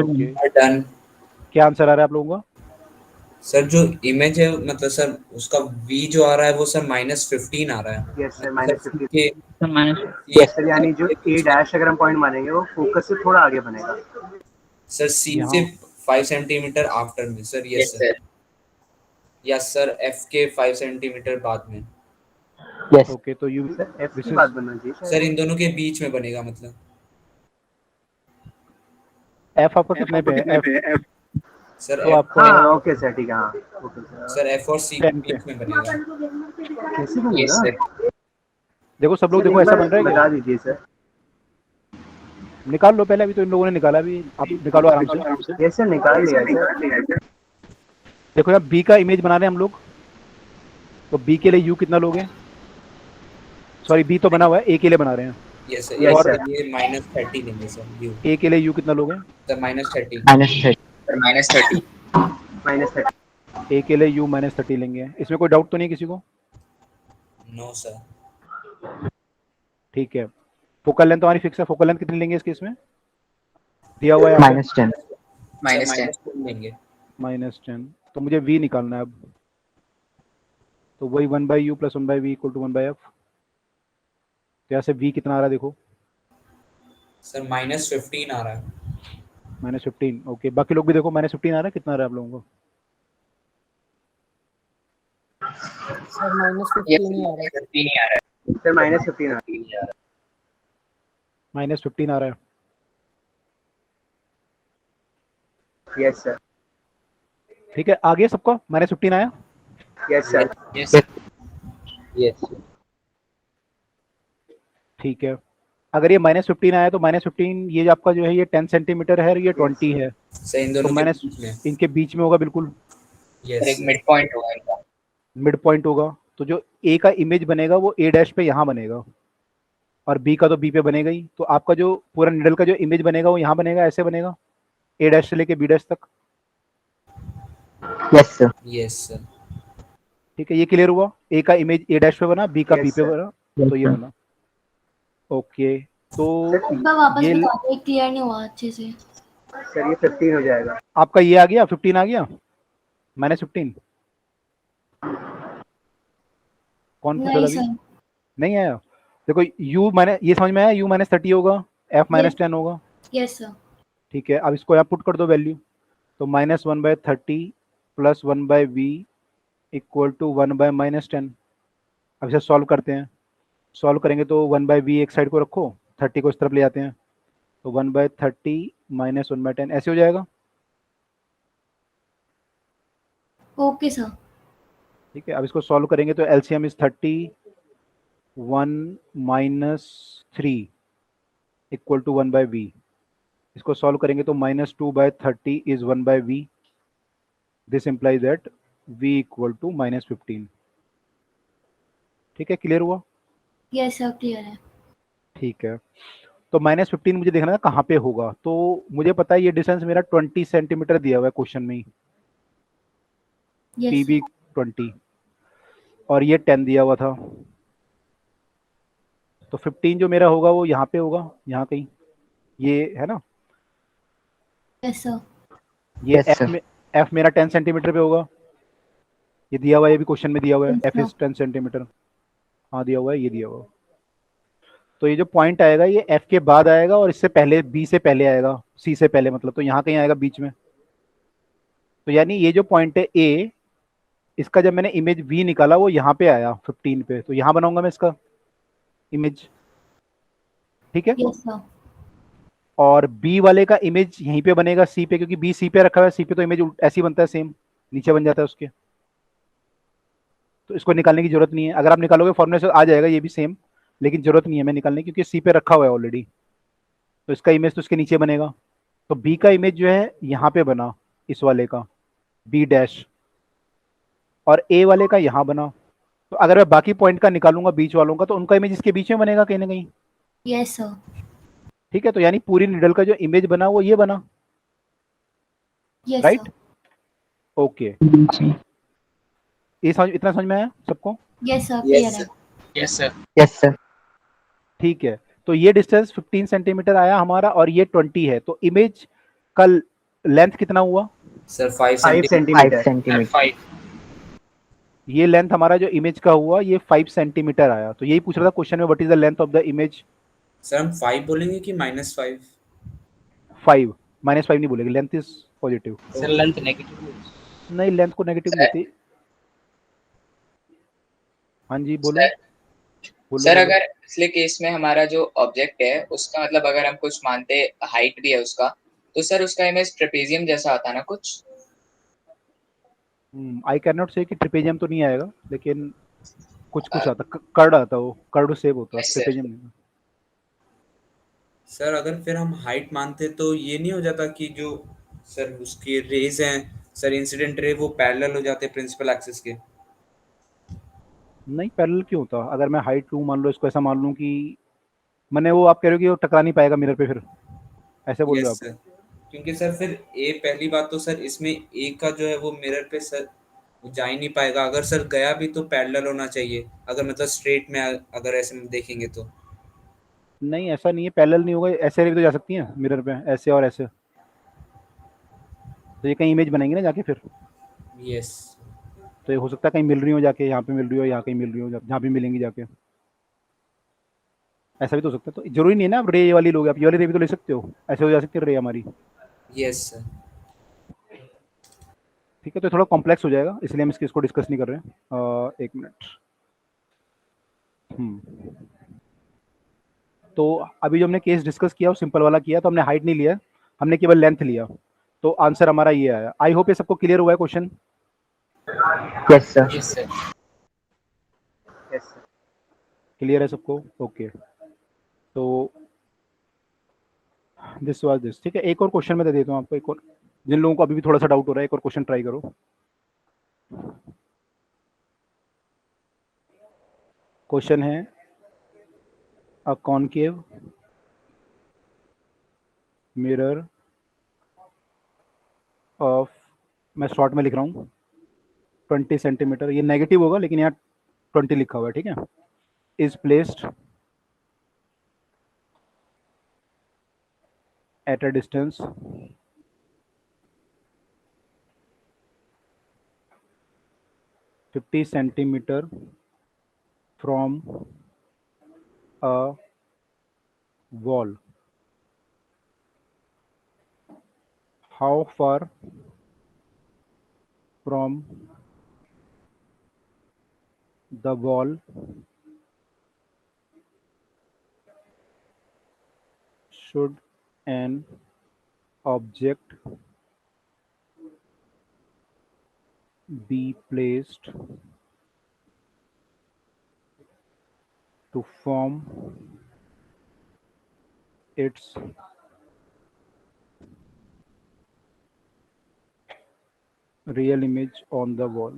Okay, done. क्या आंसर आ रहा है आप लोगों का? सर जो इमेज है मतलब सर उसका v जो आ रहा है वो सर -15 आ रहा है। Yes sir, -15। के यस सर, यानी जो ए डैश अगर हम पॉइंट मानेंगे वो फोकस से थोड़ा आगे बनेगा। सर सी से 5 सेंटीमीटर आफ्टर में sir. Yes sir. Yes sir, F के 5 सेंटीमीटर बाद में। यस ओके, तो यू सर एफ की बात बनना चाहिए सर इन दोनों के बीच में बनेगा मतलब। एफ आपका कितने पे है? एफ सर तो एफ आपका हाँ ओके सर, ठीक है। हाँ ओके सर। सर एफ और सी 10 पे। बीच में बनेगा। कैसे बनेगा? देखो सब लोग सर, देखो एक ऐसा बार बन रहा है बता क्या? दीजिए सर। निकाल लो पहले, अभी तो इन लोगों ने निकाला, अभी आप निकालो आराम से। यस सर, निकाल लिया सर। देखो यार, बी का इमेज बना रहे हैं हम लोग, तो बी के लिए यू कितना लोगे? सॉरी, बी तो बना हुआ है, ए के लिए बना रहे हैं। Yes sir. Yes, और sir. ये -30 लेंगे सर यू। ए के लिए यू कितना लोगे? सर -30। -30। -30। ए के लिए यू -30 लेंगे। इसमें कोई डाउट तो नहीं किसी को? No sir. ठीक है, फोकल लेंथ हमारी फिक्स है। फोकल लेंथ कितनी लेंगे इसके, इसमें दिया हुआ है यहाँ पे? -10 -10 लेंगे। -10। तो मुझे v निकालना है अब, तो वही 1/u + 1/v = 1/f। तो यहाँ से v कितना आ रहा है देखो? सर -15 आ रहा है। -15। ओके, बाकी लोग भी देखो -15 आ रहा है, कितना आ रहा है आप लोगों को? सर -15 ही आ रहा है। सर -15 आ रहा है। -15 आ रहा है। Yes sir. ठीक है, आ गया सबका -15 आया? Yes sir. यस। ठीक है, अगर ये -15 आया तो -15 ये जो आपका जो है ये 10 सेंटीमीटर है और ये 20 है, सर इन तो दोनों के माइनस बीच में। इनके बीच में होगा बिल्कुल, यस एक मिड पॉइंट होगा इनका। मिड पॉइंट होगा। तो जो ए का इमेज बनेगा वो ए डैश पे यहाँ बनेगा, और बी का तो बी पे बनेगा ही। तो आपका जो पूरा निडल का जो इमेज बनेगा वो यहाँ बनेगा, ऐसे बनेगा, ए डैश से लेके बी डैश तक। Yes sir. Yes sir. ठीक है, ये क्लियर हुआ? ए का इमेज ए डैश पे बना, बी का Yes, बी पे sir. बना, तो ये बना। ओके, तो एक बार वापस ये बता दो, क्लियर नहीं हुआ अच्छे से। सर ये 15 हो जाएगा। आपका ये आ गया, 15 आ गया, -15। कौन पूछा था नहीं अभी? सर। नहीं आया? देखो u माइनस, ये समझ में आया, u -30 होगा, f -10 होगा। Yes sir. ठीक है, अब इसको यहाँ पुट कर दो वैल्यू, तो -1/30 + 1/v = 1/-10। अब इसे सॉल्व करते हैं। सॉल्व करेंगे तो 1/v एक साइड को रखो, 30 को इस तरफ ले आते हैं, तो 1/30 - 1/10 ऐसे हो जाएगा। Okay sir. ठीक है, अब इसको सॉल्व करेंगे तो LCM इज 30, 1 - 3 = 1/v। इसको सॉल्व करेंगे तो -2/30 is 1/v। This implies that v = -15। ठीक है, क्लियर हुआ? यस सर, क्लियर है। ठीक है, तो -15 मुझे देखना है कहाँ पे होगा। तो मुझे पता है ये डिस्टेंस मेरा 20 सेंटीमीटर दिया हुआ है क्वेश्चन में ही, यस PB 20, और ये 10 दिया हुआ था। तो 15 जो मेरा होगा वो यहाँ पे होगा, यहाँ कहीं, ये है ना, यस सर। ये Yes, sir. F मेरा 10 सेंटीमीटर पे होगा, ये दिया हुआ है, ये भी क्वेश्चन में दिया हुआ है, Yes, F इज 10 सेंटीमीटर। हाँ दिया हुआ है, ये दिया हुआ है। तो ये जो पॉइंट आएगा ये एफ के बाद आएगा और इससे पहले बी से पहले आएगा, सी से पहले मतलब, तो यहाँ कहीं आएगा बीच में। तो यानी ये जो पॉइंट है ए, इसका जब मैंने इमेज वी निकाला वो यहाँ पे आया 15 पे, तो यहाँ बनाऊंगा मैं इसका इमेज, ठीक है। Yes sir. और बी वाले का इमेज यहीं पे बनेगा सी पे, क्योंकि बी सी पे रखा हुआ है, सी पे तो इमेज ऐसे ही बनता है, सेम नीचे बन जाता है उसके। तो इसको निकालने की जरूरत नहीं है, अगर आप निकालोगे फॉर्मूले से आ जाएगा ये भी सेम, लेकिन जरूरत नहीं है मैं निकालने की, क्योंकि सी पे रखा हुआ है ऑलरेडी। तो इसका इमेज तो इसके नीचे बनेगा। तो बी का इमेज जो है यहाँ पे बना, इस वाले का बी डैश, और ए वाले का यहाँ बना। तो अगर मैं बाकी पॉइंट का निकालूंगा बीच वालों का, तो उनका इमेज इसके बीच में बनेगा कहीं ना कहीं, यस सर। ठीक है। तो यानी पूरी निडल का जो इमेज बना वो ये बना, यस राइट। सर। ओके, ये समझ, इतना समझ में आया सबको? यस सर, क्लियर है। Yes sir. Yes sir. ठीक है। तो ये डिस्टेंस 15 सेंटीमीटर आया हमारा और ये 20 है, तो इमेज का लेंथ कितना हुआ? Sir 5 5 centimetre. सेंटीमीटर। 5। ये लेंथ हमारा जो इमेज का हुआ ये 5 सेंटीमीटर आया। तो यही पूछ रहा था क्वेश्चन में, what is the length of the image? Sir हम 5 बोलेंगे कि -5? 5, -5 नहीं बोलेंगे, length is positive. Sir length negative. नहीं, लेंथ को नेगेटिव नहीं होती। हाँ जी बोलो। सर, बोलो सर बोलो। अगर पिछले केस में हमारा जो ऑब्जेक्ट है उसका मतलब अगर हम कुछ मानते हाइट भी है उसका, तो सर उसका इमेज ट्रेपेजियम जैसा आता ना कुछ? आई कैन नॉट से कि ट्रिपेजियम तो नहीं आएगा, लेकिन कुछ कुछ आता, कर्ड आता, वो कर्ड शेप होता है, यस सर। ट्रिपेजियम नहीं। सर अगर फिर हम हाइट मानते तो ये नहीं हो जाता कि जो सर उसकी रेज हैं सर, इंसिडेंट रे वो पैरेलल हो जाते प्रिंसिपल एक्सिस के? नहीं, पैरेलल क्यों होता? अगर मैं हाइट लूँ, मान लो इसको ऐसा मान लूँ कि मैंने, वो आप कह रहे हो कि वो टकरा नहीं पाएगा मिरर पे, फिर ऐसे बोल रहे हो यस आप? सर, क्योंकि सर फिर ए, पहली बात तो सर इसमें ए का जो है वो मिरर पे सर वो जा ही नहीं पाएगा, अगर सर गया भी तो पैरेलल होना चाहिए, अगर मतलब स्ट्रेट में अगर ऐसे में देखेंगे तो। नहीं, ऐसा नहीं है, पैरेलल नहीं होगा, ऐसे भी तो जा सकती हैं मिरर पे, ऐसे और ऐसे, तो ये कहीं इमेज बनेंगे ना जाके फिर। यस। तो ये हो सकता है कहीं मिल रही हो जाके, यहाँ पे मिल रही हो, यहाँ कहीं मिल रही हो, जहाँ भी मिलेंगी जाके, ऐसा भी तो हो सकता है। तो जरूरी नहीं है ना आप रे वाली लोगे, आप ये वाली रे भी तो ले सकते हो, ऐसे हो जा सकती है रे हमारी। Yes sir. ठीक है, तो थोड़ा कॉम्प्लेक्स हो जाएगा, इसलिए हम इसको डिस्कस नहीं कर रहे हैं। एक मिनट। तो अभी जो हमने केस डिस्कस किया वो सिंपल वाला किया, तो हमने हाइट नहीं लिया, हमने केवल लेंथ लिया, तो आंसर हमारा ये आया। आई होप ये सबको क्लियर हुआ है question? Yes sir. Yes sir. Yes sir. Clear है सबको? ओके, तो दिस वाज दिस। ठीक है, एक और क्वेश्चन मैं दे देता हूँ आपको, एक और, जिन लोगों को अभी भी थोड़ा सा डाउट हो रहा है, एक और क्वेश्चन ट्राई करो। क्वेश्चन है, अ कॉनकेव मिरर ऑफ, मैं शॉर्ट में लिख रहा हूँ, 20 सेंटीमीटर, ये नेगेटिव होगा लेकिन यहाँ 20 लिखा हुआ है, ठीक है, is placed at a distance 50 centimetre from a wall. How far from the wall should an object be placed to form its real image on the wall?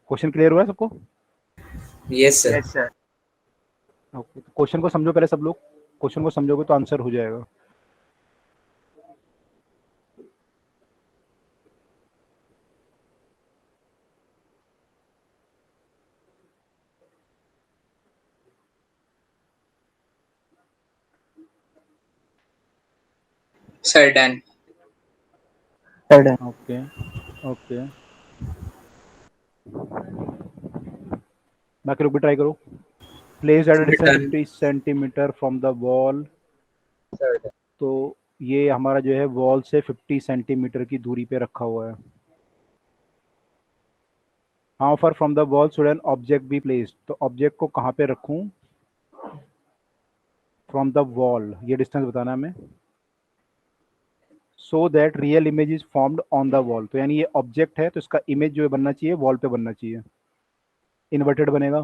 Question clear हुआ है सबको? Yes sir. Yes sir. Okay, तो question को समझो पहले सब लोग, question को समझोगे तो आंसर हो जाएगा। Sir done. ओके ओके, बाकी लोग भी ट्राई करो। Place at distance done 50 centimetre from the wall. तो ये हमारा जो है वॉल से 50 सेंटीमीटर की दूरी पे रखा हुआ है। How for from the wall should an object be placed, तो ऑब्जेक्ट को कहाँ पे रखूँ फ्रॉम द वॉल, ये डिस्टेंस बताना है हमें। So that real image is formed on the wall, तो यानी ये ऑब्जेक्ट है तो इसका इमेज जो है बनना चाहिए वॉल पे बनना चाहिए, इन्वर्टेड बनेगा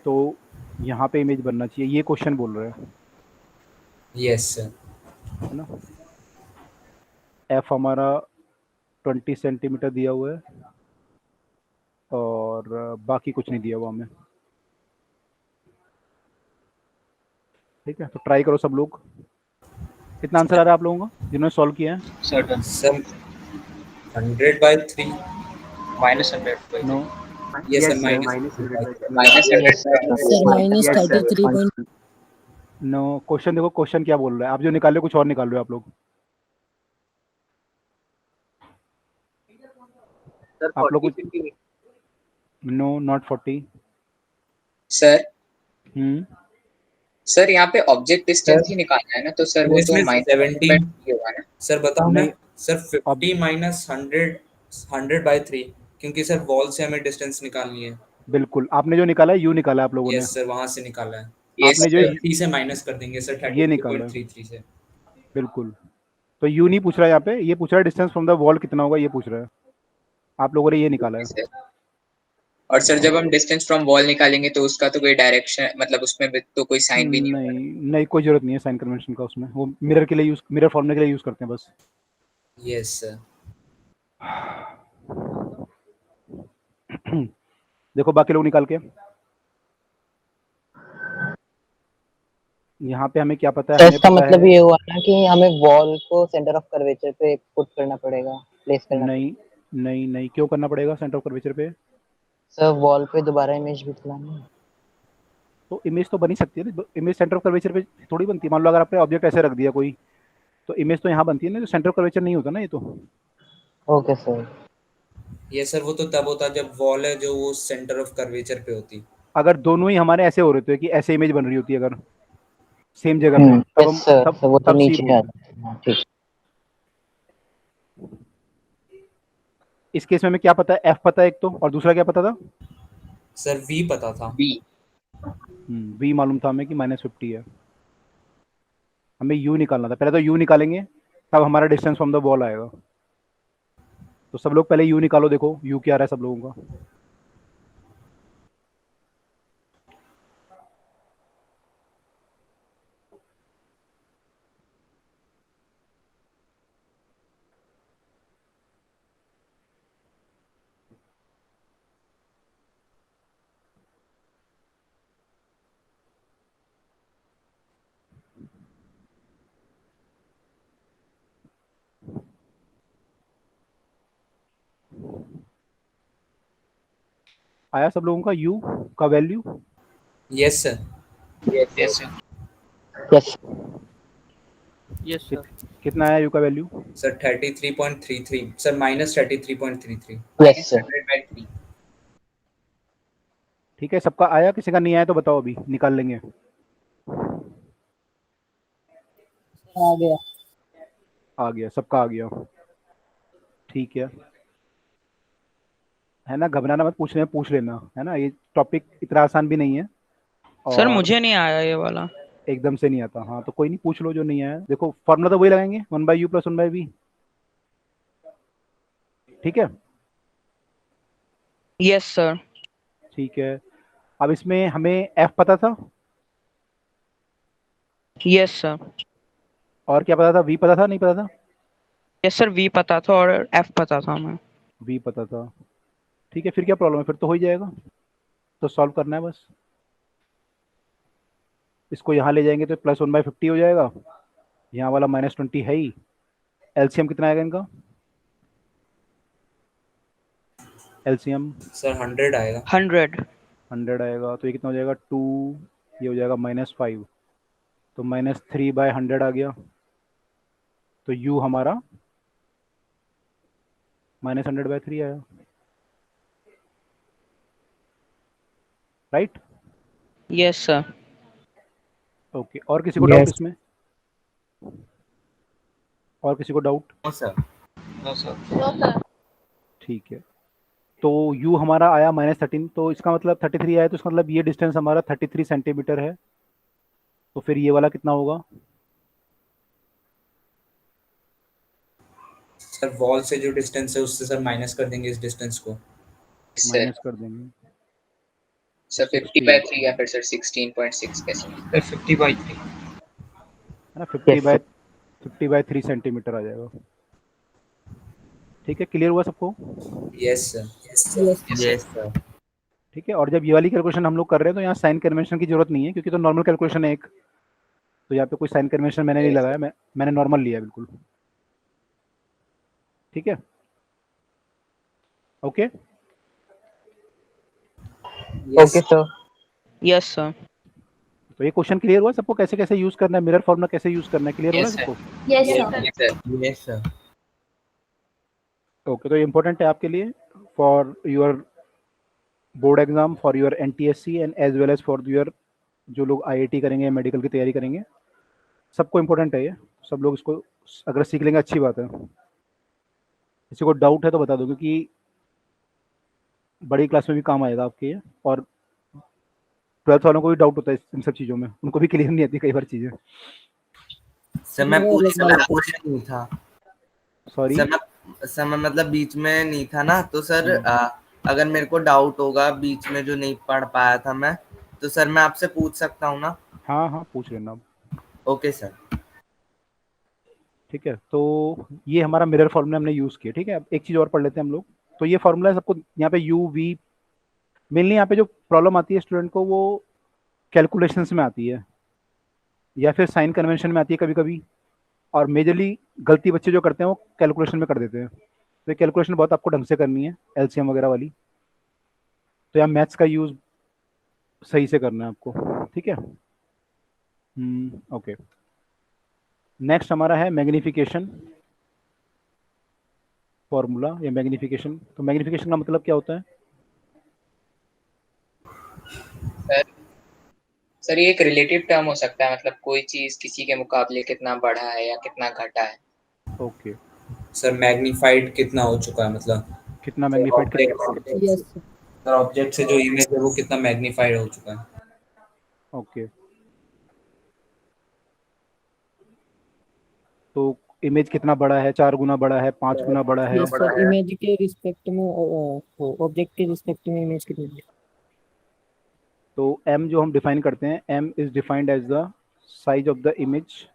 तो यहाँ पे इमेज बनना चाहिए, ये क्वेश्चन बोल रहा है यस सर। है ना। एफ हमारा 20 सेंटीमीटर दिया हुआ है और बाकी कुछ नहीं दिया हुआ हमें। ठीक है, तो ट्राई करो सब लोग। कितना आंसर आ रहा है आप लोगों का जिन्होंने सॉल्व किया है? Certain sir 100/3। -100 no, yes yes sir, sir, -100/3। Sir minus Yes, sir. 33 no. Question देखो, क्वेश्चन क्या बोल रहा है, आप जो निकाल रहे हो कुछ और निकाल रहे हो आप लोग। सर आप लोग 40, कुछ 50 no, not 40। Sir hmm, sir यहाँ पे ऑब्जेक्ट डिस्टेंस ही निकालना है ना, तो सर वो तो इसमें -100 17 होगा ना। सर बताऊं मैं नहीं सर, अब 50 माइनस 100/3, क्योंकि सर वॉल से हमें डिस्टेंस निकालनी है। बिल्कुल आपने जो निकाला है यू निकाला है आप लोगों ने, यस सर, वहां से निकाला है। यस आपने जो 30 से माइनस कर देंगे सर, ये निकाला है 33.33 से। बिल्कुल। तो यू नहीं पूछ रहा है यहाँ पे, ये पूछ रहा है डिस्टेंस फ्रॉम द वॉल कितना होगा, ये पूछ रहा है। आप लोगों ने ये निकाला है। सर। और सर जब हम डिस्टेंस फ्रॉम वॉल निकालेंगे तो उसका तो कोई डायरेक्शन, मतलब उसमें भी तो कोई साइन भी नहीं होगा नहीं ना। नहीं, कोई जरूरत नहीं है साइन कन्वेंशन का उसमें, वो मिरर के लिए यूज, मिरर फॉर्मूले के लिए यूज करते हैं बस। Yes sir. देखो बाकी लोग निकाल के, यहाँ पे हमें क्या पता है, तो हमें इसका पता मतलब है ये हुआ ना कि हमें वॉल को सेंटर ऑफ कर्वेचर पे पुट करना पड़ेगा, प्लेस करना पड़ेगा। नहीं नहीं नहीं, क्यों करना पड़ेगा सेंटर ऑफ कर्वेचर पे? सर वॉल पे दोबारा इमेज भी दिलानी है। तो इमेज तो बनी सकती है ना, इमेज सेंटर ऑफ कर्वेचर पे थोड़ी बनती है। मान लो अगर आपने ऑब्जेक्ट ऐसे रख दिया कोई, तो इमेज तो यहाँ बनती है ना, जो सेंटर ऑफ कर्वेचर नहीं होता ना ये तो। Okay sir. ये सर वो तो तब होता जब वॉल है जो वो सेंटर ऑफ कर्वेचर पे होती। अगर दोनों ही हमारे ऐसे हो रहे थे कि ऐसे इमेज बन रही होती है अगर सेम जगह पे, तब यस हम सर, तब सर वो तो तब सी नीचे आ बोलते हैं। जाता है। हाँ, ठीक। इस केस में हमें क्या पता है, एफ पता है एक तो, और दूसरा क्या पता था? सर वी पता था। बी। वी मालूम था हमें कि -50 है। हमें यू निकालना था, पहले तो यू निकालेंगे तब हमारा डिस्टेंस फ्रॉम द वॉल आएगा। तो सब लोग पहले यू निकालो, देखो यू क्या आ रहा है सब लोगों का। आया सब लोगों का यू का value? Yes sir. Yes sir. Yes yes sir. कितना आया यू का value? Sir 33.33 sir, -33.33। Yes sir. -100/3। ठीक है, सबका आया, किसी का नहीं आया तो बताओ, अभी निकाल लेंगे। आ गया। आ गया, सबका आ गया। ठीक है ना, घबराना मत, पूछने में पूछ लेना, है ना, ये टॉपिक इतना आसान भी नहीं है सर और मुझे नहीं आया ये वाला। एकदम से नहीं आता। हाँ तो कोई नहीं, पूछ लो जो नहीं आया। देखो फॉर्मूला तो वही लगाएंगे, 1/u + 1/v। ठीक है, यस सर। ठीक है। अब इसमें हमें एफ पता था, यस सर। और क्या पता था, वी पता था नहीं पता था? यस सर, वी पता था और एफ पता था हमें। वी पता था। ठीक है, फिर क्या प्रॉब्लम है, फिर तो हो ही जाएगा। तो सॉल्व करना है बस। इसको यहाँ ले जाएंगे तो +1/50 हो जाएगा, यहाँ वाला -20 है ही। एलसीएम कितना आएगा इनका? एलसीएम सर 100 आएगा। 100। 100 आएगा, तो ये कितना हो जाएगा 2, ये हो जाएगा -5, तो -3/100 आ गया। तो u हमारा -100/3 आया, राइट? Yes sir. ओके, और किसी को डाउट Yes. इसमें? और किसी को doubt? No sir. No, sir. ठीक है, तो u हमारा आया -13, तो इसका मतलब 33 आया, तो इसका मतलब ये डिस्टेंस हमारा 33 सेंटीमीटर है। तो फिर ये वाला कितना होगा? सर वॉल से जो डिस्टेंस है उससे सर माइनस कर देंगे इस डिस्टेंस को। सर माइनस कर देंगे सर 50/3 या फिर सर 16.6 कैसे? 50/3. है ना, Yes, 50/3 सेंटीमीटर आ जाएगा। ठीक है, क्लियर हुआ सबको? Yes sir. Yes sir. ठीक है, और जब ये वाली कैलकुलेशन हम लोग कर रहे हैं तो यहाँ साइन कन्वेंशन की जरूरत नहीं है, क्योंकि तो नॉर्मल कैलकुलेशन है एक, तो यहाँ पे कोई साइन कन्वेंशन मैंने नहीं लगाया, मैंने नॉर्मल लिया बिल्कुल। ठीक है, okay. okay, sir. Yes sir. तो ये क्वेश्चन क्लियर हुआ सबको, कैसे कैसे यूज करना है, मिरर फॉर्मूला कैसे यूज करना है, क्लियर हुआ Yes, sir. सबको? Yes, Yes, sir. sir. Yes sir. Okay, तो ये इंपॉर्टेंट है आपके लिए for your board exam, for your NTSC and as well as for your जो लोग IIT करेंगे, मेडिकल की तैयारी करेंगे, सबको इम्पोर्टेंट है ये। सब लोग इसको अगर सीख लेंगे अच्छी बात है। किसी को डाउट है तो बता दो, क्योंकि बड़ी क्लास में भी काम आएगा आपके ये, और 12th वालों को भी डाउट होता है इन सब चीज़ों में, उनको भी क्लियर नहीं आती कई बार चीज़ें। सर मैं पूरी अलग बात समय में नहीं था। सॉरी, समय मतलब बीच में नहीं था ना, तो सर अगर मेरे को डाउट होगा बीच में जो नहीं पढ़ पाया था मैं, तो सर मैं आपसे पूछ सकता हूँ ना? हाँ हाँ पूछ लेना आप। Okay sir. ठीक है, तो ये हमारा मिरर फॉर्मूला हमने यूज़ किया। ठीक है, अब एक चीज़ और पढ़ लेते हैं हम लोग। तो ये फॉर्मूला है सबको, यहाँ पे यू वी, मेनली यहाँ पे जो प्रॉब्लम आती है स्टूडेंट को वो कैलकुलेशंस में आती है, या फिर साइन कन्वेंशन में आती है कभी कभी, और मेजरली गलती बच्चे जो करते हैं वो कैलकुलेशन में कर देते हैं। तो ये कैलकुलेशन बहुत आपको ढंग से करनी है, LCM वगैरह वाली, तो यहाँ मैथ्स का यूज़ सही से करना है आपको। ठीक है, ओके। नेक्स्ट हमारा है मैग्निफिकेशन फॉर्मूला या मैग्निफिकेशन। तो मैग्निफिकेशन का मतलब क्या होता है? सर ये एक रिलेटिव टर्म हो सकता है, मतलब कोई चीज किसी के मुकाबले कितना बढ़ा है या कितना घटा है। ओके, सर मैग्नीफाइड कितना हो चुका है, मतलब कितना मैग्नीफाइड कर, Yes, sir. सर ऑब्जेक्ट से जो इमेज है वो कितना मैग्नीफाइड हो चुका है। ओके, तो इमेज कितना बड़ा है? 4 गुना बड़ा है, 5 गुना बड़ा है? Yes, sir. इमेज के रिस्पेक्ट में ऑब्जेक्ट के रिस्पेक्ट में इमेज कितनी है? तो m जो हम डिफाइन करते हैं, m is defined as the size of the image.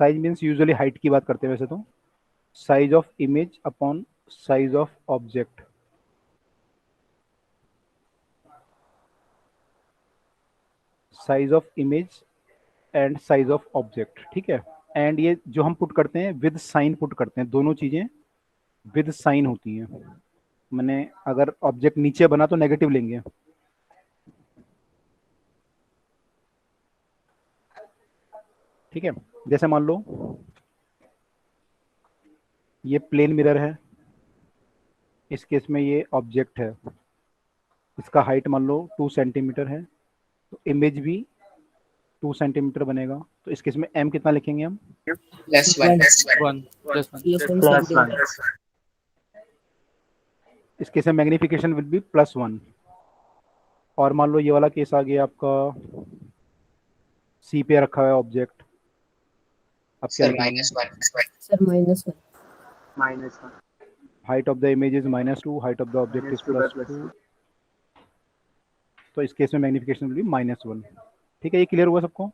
Size means usually height की बात करते हैं वैसे तो, size of image upon size of object. Size of image and size of object, ठीक है। एंड ये जो हम पुट करते हैं विद साइन पुट करते हैं, दोनों चीजें विद साइन होती हैं। मैंने अगर ऑब्जेक्ट नीचे बना तो नेगेटिव लेंगे, ठीक है। जैसे मान लो ये प्लेन मिरर है, इस केस में ये ऑब्जेक्ट है, इसका हाइट मान लो 2 सेंटीमीटर है, तो इमेज भी 2 सेंटीमीटर बनेगा। तो इस केस में m कितना लिखेंगे हम? +1 +1 इस केस में मैग्निफिकेशन विल बी +1। और मान लो ये वाला केस आ गया आपका, C पे रखा है ऑब्जेक्ट, अब क्या सर लिखेंगे? -1 sir -1 -1 height of the image is -2, height of the object is +2, तो इस केस में मैग्निफिकेशन विल बी -1। ठीक है, ये क्लियर हुआ सबको?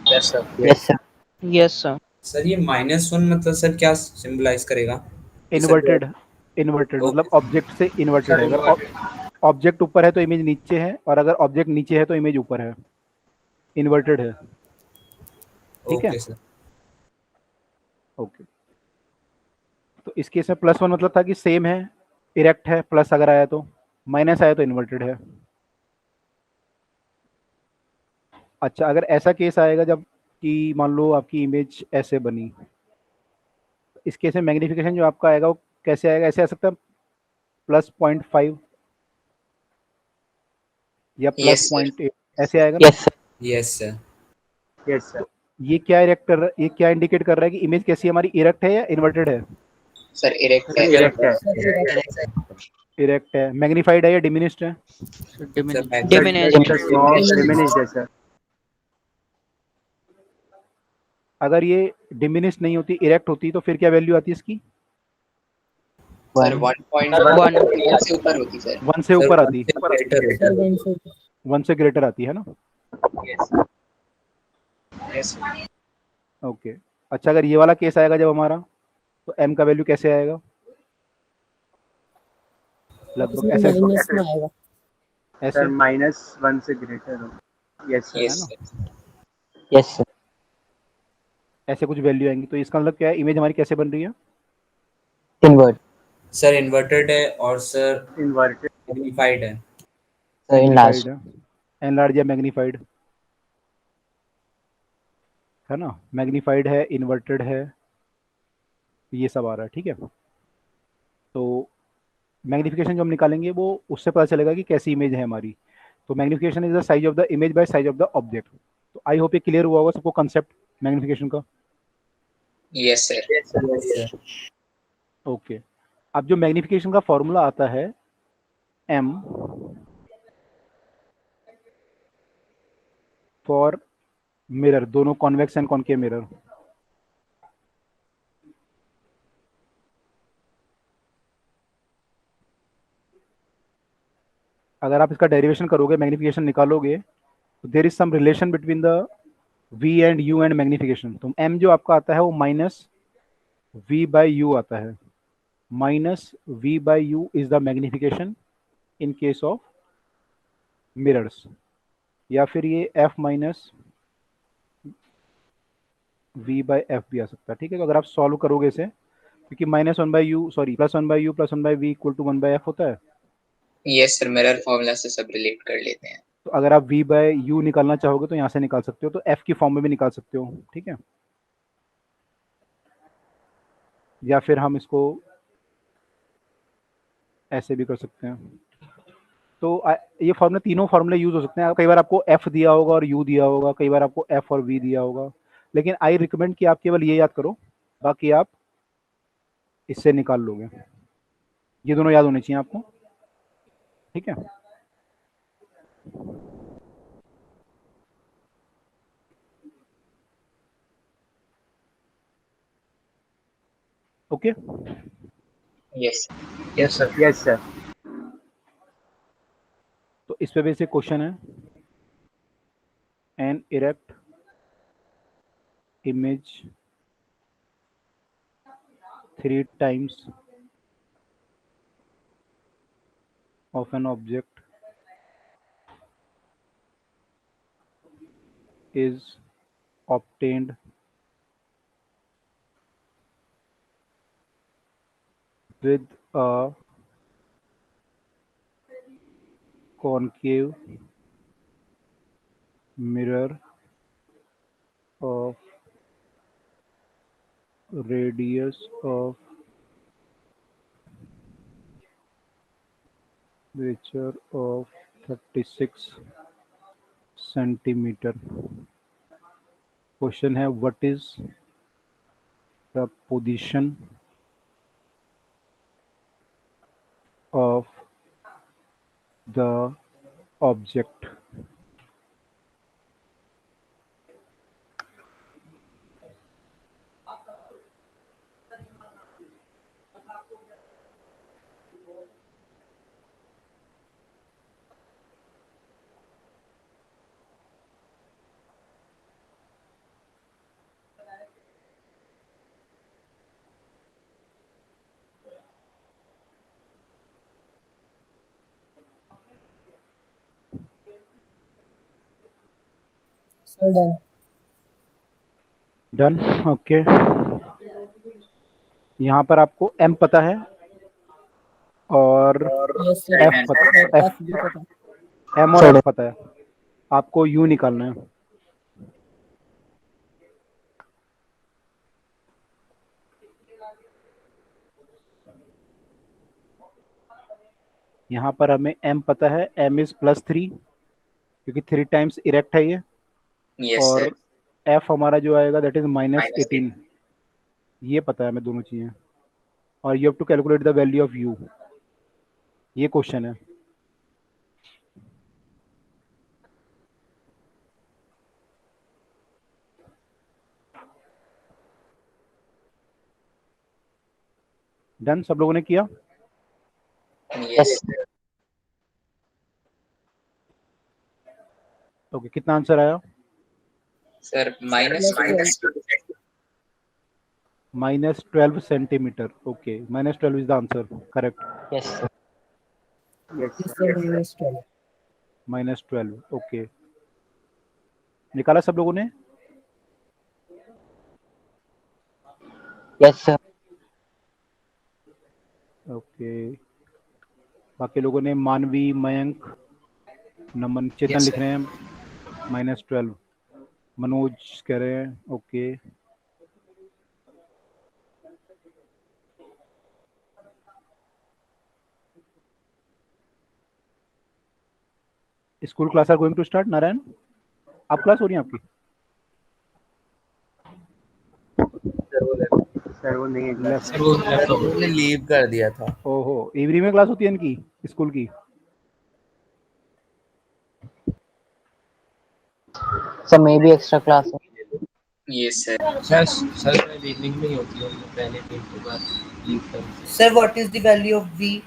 Yes sir. Yes, sir. Yes sir. Sir ये -1 मतलब सर क्या सिंबलाइज करेगा? इन्वर्टेड, इन्वर्टेड मतलब ऑब्जेक्ट से इन्वर्टेड है। अगर ऑब्जेक्ट ऊपर है तो इमेज नीचे है, और अगर ऑब्जेक्ट नीचे है तो इमेज ऊपर है, इन्वर्टेड है। ठीक है, ओके सर। ओके। तो इस केस में +1 मतलब था कि सेम है, इरेक्ट है, प्लस अगर आया तो, माइनस आया तो इन्वर्टेड है। अच्छा, अगर ऐसा केस आएगा जब कि मान लो आपकी इमेज ऐसे बनी, इस केस में मैग्नीफिकेशन जो आपका आएगा वो कैसे आएगा, ऐसे आ सकता है +0.5 या Yes, sir. +0.8 ऐसे आएगा ना। Yes sir. Yes sir. Yes sir. ये क्या ये क्या इंडिकेट कर रहा है कि इमेज कैसी है हमारी, इरेक्ट है या इन्वर्टेड है? Sir, erect सर है। इरेक्ट है। इरेक्ट है। मैग्नीफाइड है या डिमिनिश्ड है? Sir Diminished. Sir small diminished है सर। अगर ये डिमिनिश्ड नहीं होती, इरेक्ट होती, तो फिर क्या वैल्यू आती है इसकी? Sir, 1.1 1 से ऊपर होती सर। 1 से ऊपर आती, बेटर सर 1 से 1 से ग्रेटर आती है ना। Yes. ओके, अच्छा अगर ये वाला केस आएगा जब हमारा, तो m का वैल्यू कैसे आएगा? लगभग ऐसे माइनस में आएगा। ऐसे सर -1 से ग्रेटर हो। Yes sir. Yes, है ना? sir. Yes sir. ऐसे कुछ वैल्यू आएंगी, तो इसका मतलब क्या है, इमेज हमारी कैसे बन रही है? इनवर्ट। सर इन्वर्टेड है और सर इन्वर्टेड। मैग्नीफाइड है। Sir magnified enlarge. है, एनलार्ज या मैग्नीफाइड, है ना। मैग्नीफाइड है, इन्वर्टेड है, ये सब आ रहा है, ठीक है। तो मैग्नीफिकेशन जो हम निकालेंगे वो उससे पता चलेगा कि कैसी इमेज है हमारी। तो magnification is the size of the image by size of the object. तो आई होप ये क्लियर हुआ होगा सबको कंसेप्ट मैग्नीफिकेशन का। Yes, sir. Yes sir. Okay, अब जो मैग्नीफिकेशन का फॉर्मूला आता है m फॉर मिरर, दोनों कॉन्वेक्स एंड कॉनकेव मिरर। अगर आप इसका डेरिवेशन करोगे, मैग्नीफिकेशन निकालोगे, तो there is some relation between the v and u and magnification. तो m जो आपका आता है वो -v/u आता है। -v/u is the magnification in case of mirrors, या फिर ये f -v/f भी आ सकता है, ठीक है। तो अगर आप सॉल्व करोगे इसे, क्योंकि -1/u sorry +1/u + 1/v = 1/f होता है, Yes, sir. मिरर फॉर्मूला से सब रिलेट कर लेते हैं। तो अगर आप v/u निकालना चाहोगे तो यहाँ से निकाल सकते हो, तो f की फॉर्म में भी निकाल सकते हो, ठीक है। या फिर हम इसको ऐसे भी कर सकते हैं। तो ये फॉर्मूले, तीनों फॉर्मूले यूज हो सकते हैं। कई बार आपको f दिया होगा और u दिया होगा, कई बार आपको f और v दिया होगा, लेकिन आई रिकमेंड कि आप केवल ये याद करो, बाकी आप इससे निकाल लोगे। ये दोनों याद होने चाहिए आपको, ठीक है। Okay, Yes. Yes sir. Yes sir. तो इस पे बेसिक क्वेश्चन है, an erect image 3 times of an object is obtained with a concave mirror of radius of curvature of 36 centimeter. Question है, what is the position of the object? Sir done. Done, okay. यहाँ पर आपको m पता है और yes sir. f पता है, F भी पता है। m और f पता है, आपको u निकालना है। यहाँ पर हमें m पता है, m इज +3 क्योंकि 3 टाइम्स इरेक्ट है ये, यस और सर f हमारा जो आएगा दैट इज -8 -18, ये पता है हमें दोनों चीज़ें। और you have to calculate the value of u, ये क्वेश्चन है। डन, सब लोगों ने किया? यस ओके, कितना आंसर आया? Sir -12 centimetre. Okay, -12 is the answer, correct. Yes sir. Yes Yes, sir, -12. -12, okay. निकाला सब लोगों ने? Yes sir. ओके, बाकी लोगों ने, मानवी, मयंक, नमन, चेतन Yes, लिख sir. रहे हैं -12, मनोज कह रहे हैं okay. School class are going to start. Narayan, अब क्लास हो रही है आपकी? सर वो नहीं है क्लास लेफ्ट। सर वो लैपटॉप उन्होंने लीव कर दिया था। ओहो, इवनिंग में क्लास होती है इनकी स्कूल की? Sir may be extra class है। Yes, sir. Sir sir evening में ही होती है, उनको पहले दिन के बाद लीव कर। Sir what is the value of v?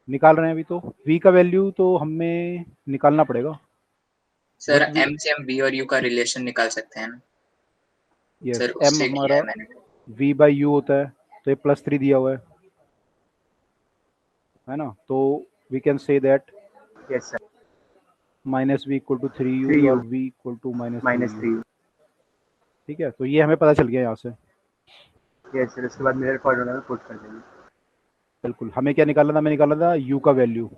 निकाल रहे हैं अभी तो। v का वैल्यू तो हमें निकालना पड़ेगा। सर What we- M से हम V और U का रिलेशन निकाल सकते हैं ना? यस, सर m उससे किया हमारा है मैंने। v/u होता है, तो ये +3 दिया हुआ है ना, तो we can say that yes sir -v = 3u 3u और v = -3u। -3 ठीक है, तो ये हमें पता चल गया यहाँ से। Yes sir. उसके बाद मिरर फॉर्मूला में पुट कर देंगे। बिल्कुल, हमें क्या निकालना था? हमें निकालना था u का वैल्यू,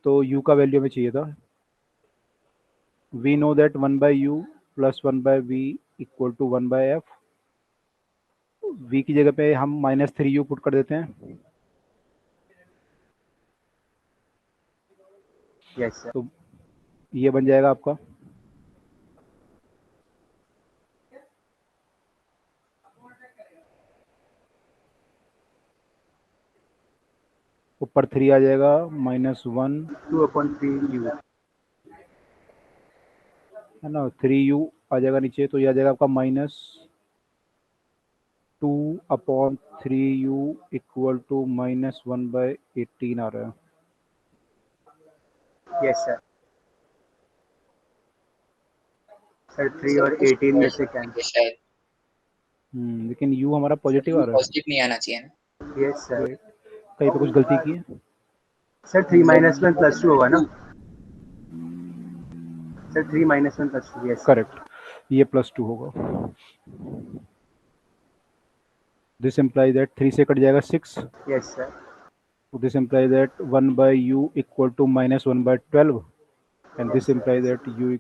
तो u का वैल्यू हमें चाहिए था। we know that 1/u + 1/v = 1/f। v की जगह पे हम -3u पुट कर देते हैं, यस सर तो ये बन जाएगा आपका ऊपर 3 आ जाएगा, -1 2/3u है ना, 3u आ जाएगा नीचे, तो ये आ जाएगा आपका -2/3u = -1/18 आ रहा है। Yes sir. सर 3 और 18 में से कैंसिल। शायद लेकिन u हमारा पॉजिटिव आ रहा पॉजिटिव नहीं आना चाहिए ना? Yes sir. है, कहीं पे कुछ गलती की है? सर 3 - 1 + 2 होगा ना? सर 3 - 1 + 2 यस करेक्ट, ये +2 होगा। दिस इम्प्लाइज दैट 3 से कट जाएगा 6, yes sir. so this implies that 1/u = -1/12, and this implies that u =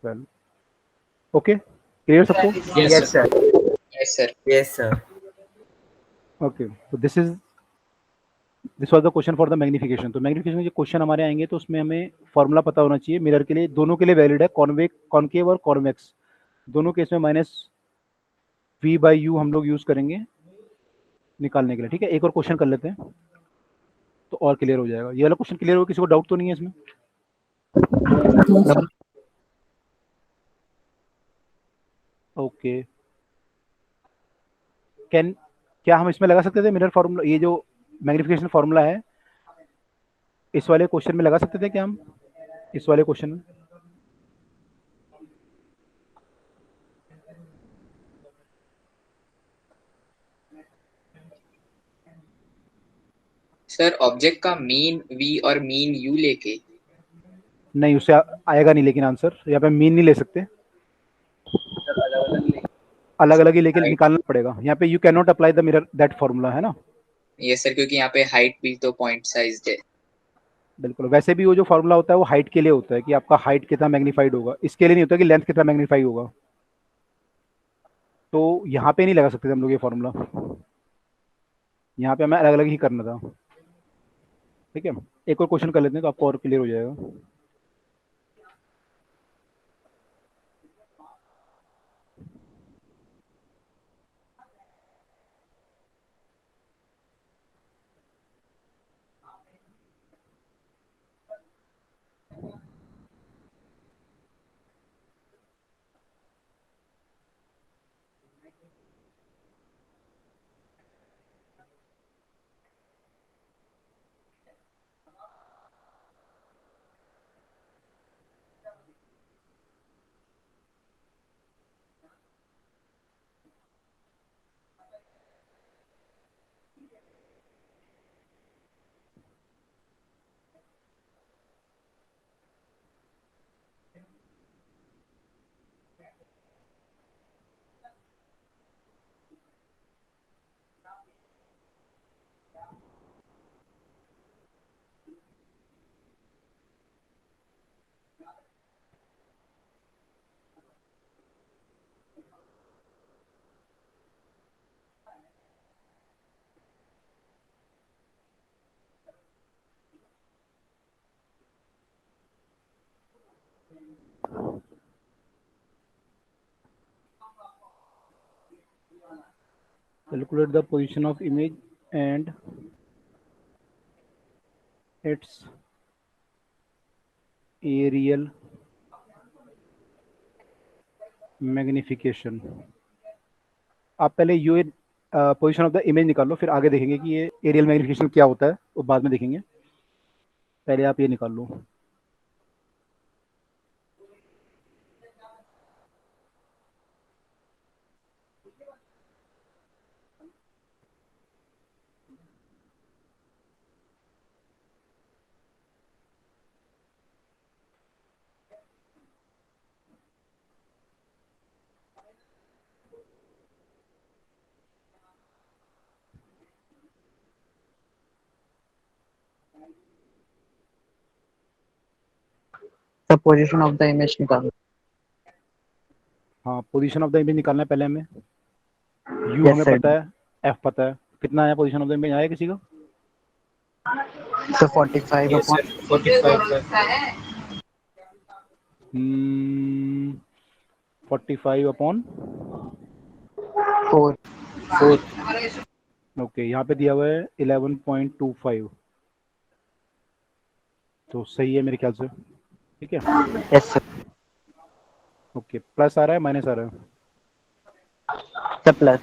-12। okay, clear सबको? Yes sir. Yes, sir. Yes sir. okay, so this was the question for the magnification। तो magnification में जो question हमारे आएंगे तो उसमें हमें formula पता होना चाहिए मिरर के लिए, दोनों के लिए वैलिड है, कॉनकेव और कॉन्वेक्स दोनों केस में -v/u हम लोग यूज करेंगे निकालने के लिए। ठीक है, एक और क्वेश्चन कर लेते हैं तो और क्लियर हो जाएगा। ये वाला क्वेश्चन क्लियर हो, किसी को डाउट तो नहीं है इसमें? No, sir. ओके, क्या हम इसमें लगा सकते थे मिरर फार्मूला? ये जो मैग्निफिकेशन फार्मूला है इस वाले क्वेश्चन में लगा सकते थे क्या हम, इस वाले क्वेश्चन में? सर ऑब्जेक्ट का मीन V और मीन U लेके नहीं, उससे आएगा नहीं, लेकिन आंसर यहाँ पे मीन नहीं ले सकते, अलग अलग ही लेके निकालना पड़ेगा। यहाँ पे you can not apply the mirror that formula, है ना? ये सर क्योंकि यहाँ पे हाइट भी तो पॉइंट साइज है। बिल्कुल, वैसे भी वो जो फार्मूला होता है वो हाइट के लिए होता है कि आपका हाइट कितना मैग्नीफाइड होगा, इसके लिए नहीं होता कि लेंथ कितना मैग्नीफाई होगा। तो यहाँ पे नहीं लगा सकते थे हम लोग ये फॉर्मूला, यहाँ पे हमें अलग अलग ही करना था। ठीक है, एक और क्वेश्चन कर लेते हैं तो आपको और क्लियर हो जाएगा। Calculate the position of image and its aerial magnification। आप पहले ये पोजीशन ऑफ द इमेज निकाल लो, फिर आगे देखेंगे कि ये एरियल मैग्निफिकेशन क्या होता है, वो बाद में देखेंगे। पहले आप ये निकाल लो। The position of the image निकालो। हाँ, पोजीशन ऑफ द इमेज निकालना है पहले हमें। यू Yes हमें sir। पता है, एफ पता है। कितना आया पोजीशन ऑफ द इमेज, आया किसी का? So 45 yes upon sir 45 45 upon 4। 4। Okay, यहाँ पे दिया हुआ है 11.25, तो सही है मेरे ख्याल से। ठीक है, Yes sir। ओके। प्लस आ रहा है माइनस आ रहा है? The plus।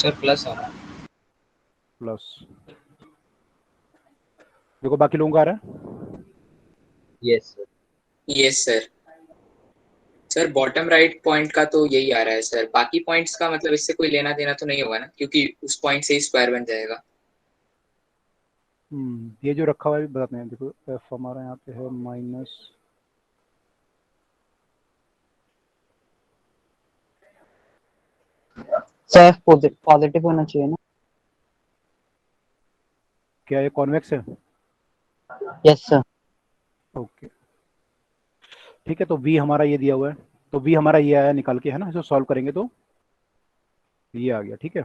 सर प्लस आ रहा है। प्लस। देखो बाकी लोगों का आ रहा है? Yes sir. Yes sir. Sir bottom right point का तो यही आ रहा है सर, बाकी पॉइंट्स का मतलब इससे कोई लेना देना तो नहीं होगा ना, क्योंकि उस पॉइंट से ही स्क्वायर बन जाएगा। ये जो रखा हुआ है बताते हैं। देखो एफ हमारा यहाँ पे है माइनस, सर पॉजिटिव होना चाहिए ना। क्या ये कॉन्वेक्स है? Yes sir। ओके, ठीक है। तो v हमारा ये दिया हुआ है, तो v हमारा ये आया निकाल के, है ना। इसको सॉल्व करेंगे तो ये आ गया। ठीक है,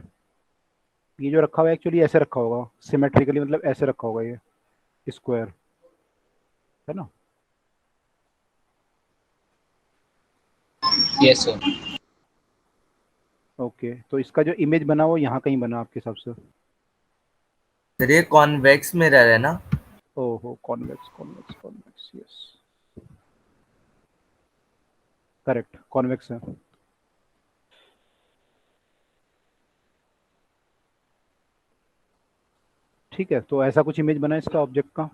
ये जो रखा हुआ है एक्चुअली ऐसे रखा होगा सिमेट्रिकली, मतलब ऐसे रखा होगा ये स्क्वायर, है ना। Yes sir. ओके, तो इसका जो इमेज बना वो यहाँ कहीं बना आपके हिसाब से? सर ये कॉन्वेक्स मिरर है ना? ओहो, convex convex convex, yes correct, convex है। ठीक है, तो ऐसा कुछ इमेज बना है इसका ऑब्जेक्ट का।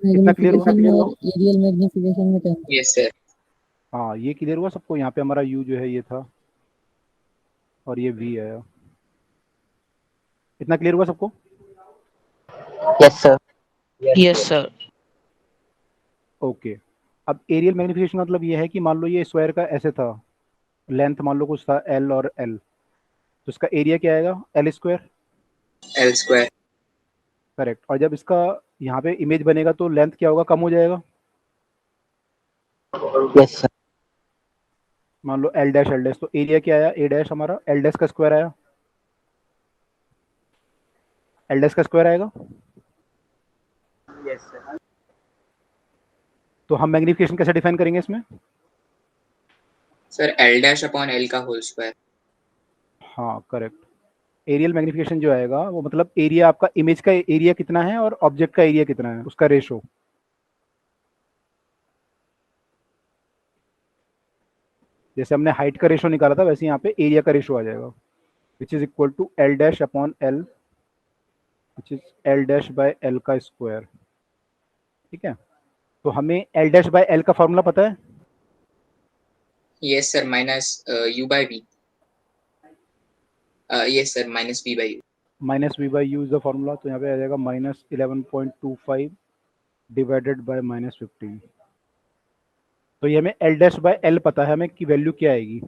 कितना क्लियर हुआ? मैग्निफिकेशन और एरियल मैग्निफिकेशन में क्या? Yes sir. हाँ, ये क्लियर हुआ सबको। यहाँ पे हमारा u जो है ये था और ये v आया। इतना क्लियर हुआ सबको? Yes sir। Yes sir. Okay, अब एरियल मैग्निफिकेशन का मतलब ये है कि मान लो ये स्क्वायर का ऐसे था, लेंथ मान लो कुछ था l और l, तो इसका एरिया क्या आएगा? l square. L square. Correct. और जब इसका यहाँ पे इमेज बनेगा तो लेंथ क्या होगा? कम हो जाएगा। Yes sir। मान लो एल डैश, तो एरिया क्या आया, ए डैश हमारा एल डैश का स्क्वायर आया, एल डैश का स्क्वायर आएगा। Yes sir. तो हम मैग्निफिकेशन कैसे डिफाइन करेंगे इसमें? Sir L dash upon L का होल स्क्वायर। हाँ करेक्ट। एरियल मैग्निफिकेशन जो आएगा वो मतलब एरिया, आपका इमेज का एरिया कितना है और ऑब्जेक्ट का एरिया कितना है, उसका रेशो। जैसे हमने हाइट का रेशो निकाला था वैसे यहाँ पे एरिया का रेशो आ जाएगा, which is equal to L dash upon L, which is L dash by L का स्क्वायर। ठीक है, तो हमें एल डैश बाय एल का फॉर्मूला पता है। Yes sir, minus u by v. Yes sir, minus v by u. Minus v by u is the formula, तो यहाँ पे आ जाएगा -11.25 डिवाइडेड बाय -15। तो ये हमें एल डैश बाय एल पता है हमें की वैल्यू क्या आएगी।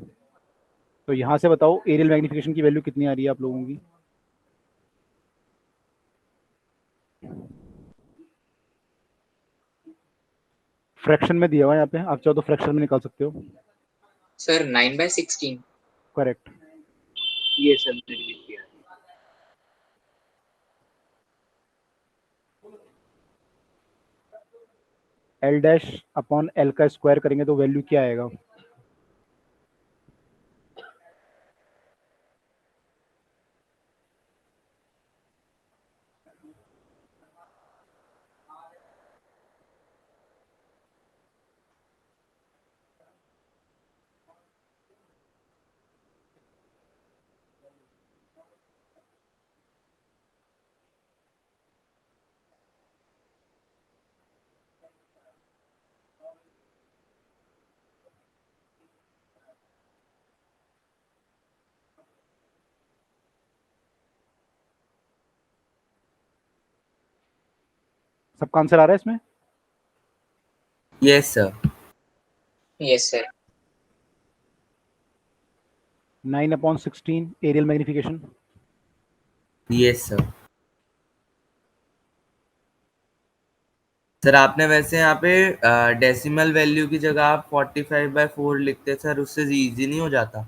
तो यहाँ से बताओ एरियल मैग्निफिकेशन की वैल्यू कितनी आ रही है आप लोगों की। फ्रैक्शन में दिया हुआ है यहाँ पे, आप चाहो तो फ्रैक्शन में निकाल सकते हो। सर 9/16। करेक्ट। ये सर मैंने लिख दिया। एल डैश अपॉन एल का स्क्वायर करेंगे तो वैल्यू क्या आएगा। सबका आंसर आ रहा है इसमें। Yes sir. Yes sir. 9/16 areal magnification. Yes sir. Sir आपने वैसे यहाँ पे डेसिमल वैल्यू की जगह आप 45/4 लिखते सर, उससे इजी नहीं हो जाता।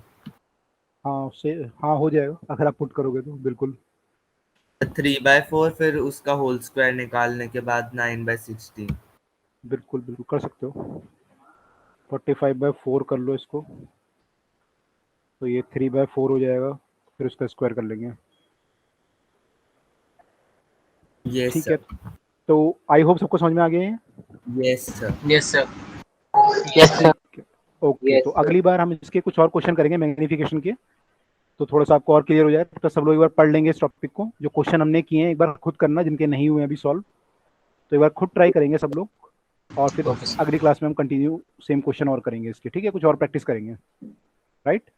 हाँ उससे, हाँ हो जाएगा अगर आप पुट करोगे तो बिल्कुल। 3/4 फिर उसका होल स्क्वायर निकालने के बाद 9/16। बिल्कुल बिल्कुल कर सकते हो। 45/4 कर लो इसको, तो ये 3/4 हो जाएगा, फिर उसका स्क्वायर कर लेंगे। यस ठीक है, सर। तो आई होप सबको समझ में आ गए हैं। Yes sir. Yes sir. Yes sir. ठीक है, ओके। तो अगली बार हम इसके कुछ और क्वेश्चन करेंगे मैग्निफिकेशन के, तो थोड़ा सा आपको और क्लियर हो जाए। तो सब लोग एक बार पढ़ लेंगे इस टॉपिक को, जो क्वेश्चन हमने किए हैं एक बार खुद करना, जिनके नहीं हुए अभी सॉल्व, तो एक बार खुद ट्राई करेंगे सब लोग, और फिर ओके सर। अगली क्लास में हम कंटिन्यू सेम क्वेश्चन और करेंगे इसके। ठीक है, कुछ और प्रैक्टिस करेंगे, राइट।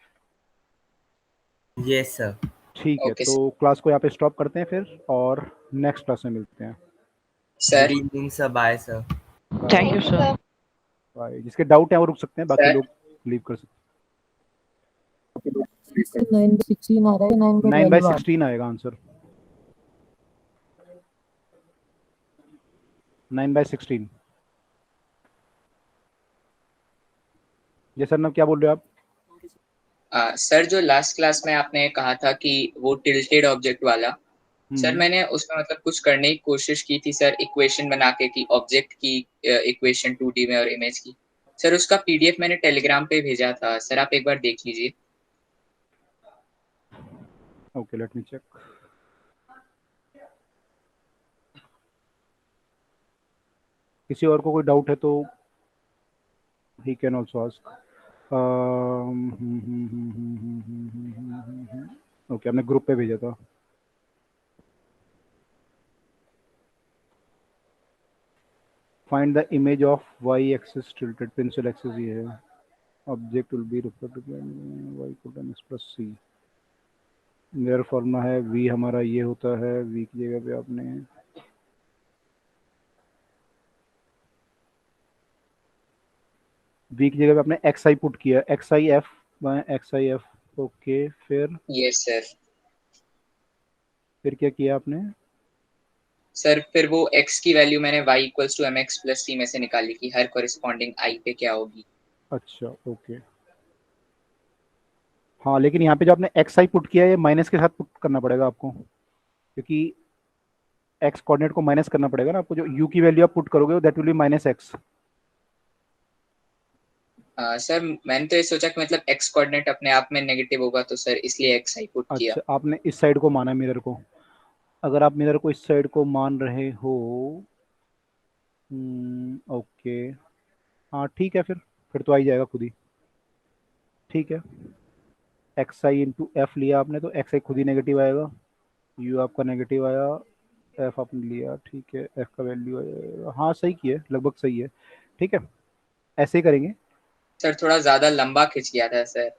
Yes sir. ठीक है, ओके तो क्लास को यहाँ पे स्टॉप करते हैं फिर, और नेक्स्ट क्लास में मिलते हैं। Sir. Good evening sir, bye sir. Thank you sir. Bye. जिसके डाउट है वो रुक सकते हैं, बाकी सर। लोग लीव कर सकते 9/16 आ रहा है, हैं। 9/12 आ रहा है। 9/16 आएगा आंसर, 9/16। जी सर, ना क्या बोल रहे हो आप। सर जो लास्ट क्लास में आपने कहा था कि वो टिल्टेड ऑब्जेक्ट वाला, सर हम्म, मैंने उसमें मतलब कुछ करने की कोशिश की थी सर, इक्वेशन बना के कि ऑब्जेक्ट की इक्वेशन 2D में और इमेज की। सर उसका पीडीएफ मैंने टेलीग्राम पे भेजा था सर, आप एक बार देख लीजिए। Okay let me check. किसी और को कोई डाउट है तो he can also ask. Okay, हमने ग्रुप पे भेजा था। Find the image of Y axis tilted, pencil axis ये है, object will be reflected Y colon plus C. मेरा फॉर्मूला है v हमारा ये होता है, v की जगह पे आपने v की जगह पे आपने xi पुट किया, xi f okay. Yes sir. फिर क्या किया आपने। सर फिर वो x की वैल्यू मैंने y equals to mx plus c में से निकाली कि हर कॉरेस्पॉन्डिंग i पे क्या होगी। अच्छा ओके, हाँ, लेकिन यहाँ पे जो आपने एक्स आई पुट किया है ये माइनस के साथ पुट करना पड़ेगा आपको, क्योंकि एक्स कोऑर्डिनेट को माइनस करना पड़ेगा ना आपको। जो यू की वैल्यू आप पुट करोगे that will be minus x. Sir मैंने तो ये सोचा कि मतलब एक्स कोऑर्डिनेट अपने आप में नेगेटिव होगा, तो सर इसलिए एक्स आई पुट किया। अच्छा, आपने इस साइड को माना मिरर को। अगर आप मिरर को इस साइड को मान रहे हो, ओके, हाँ ठीक है, फिर तो आ ही जाएगा खुद ही। ठीक है, एक्स आई इंटू एफ लिया आपने तो एक्स आई खुद ही नेगेटिव आएगा, यू आपका नेगेटिव आया, एफ आपने लिया, ठीक है, एफ का वैल्यू आएगा। हाँ सही किया, लगभग सही है। ठीक है, ऐसे ही करेंगे। सर थोड़ा ज्यादा लंबा खिंच गया था सर।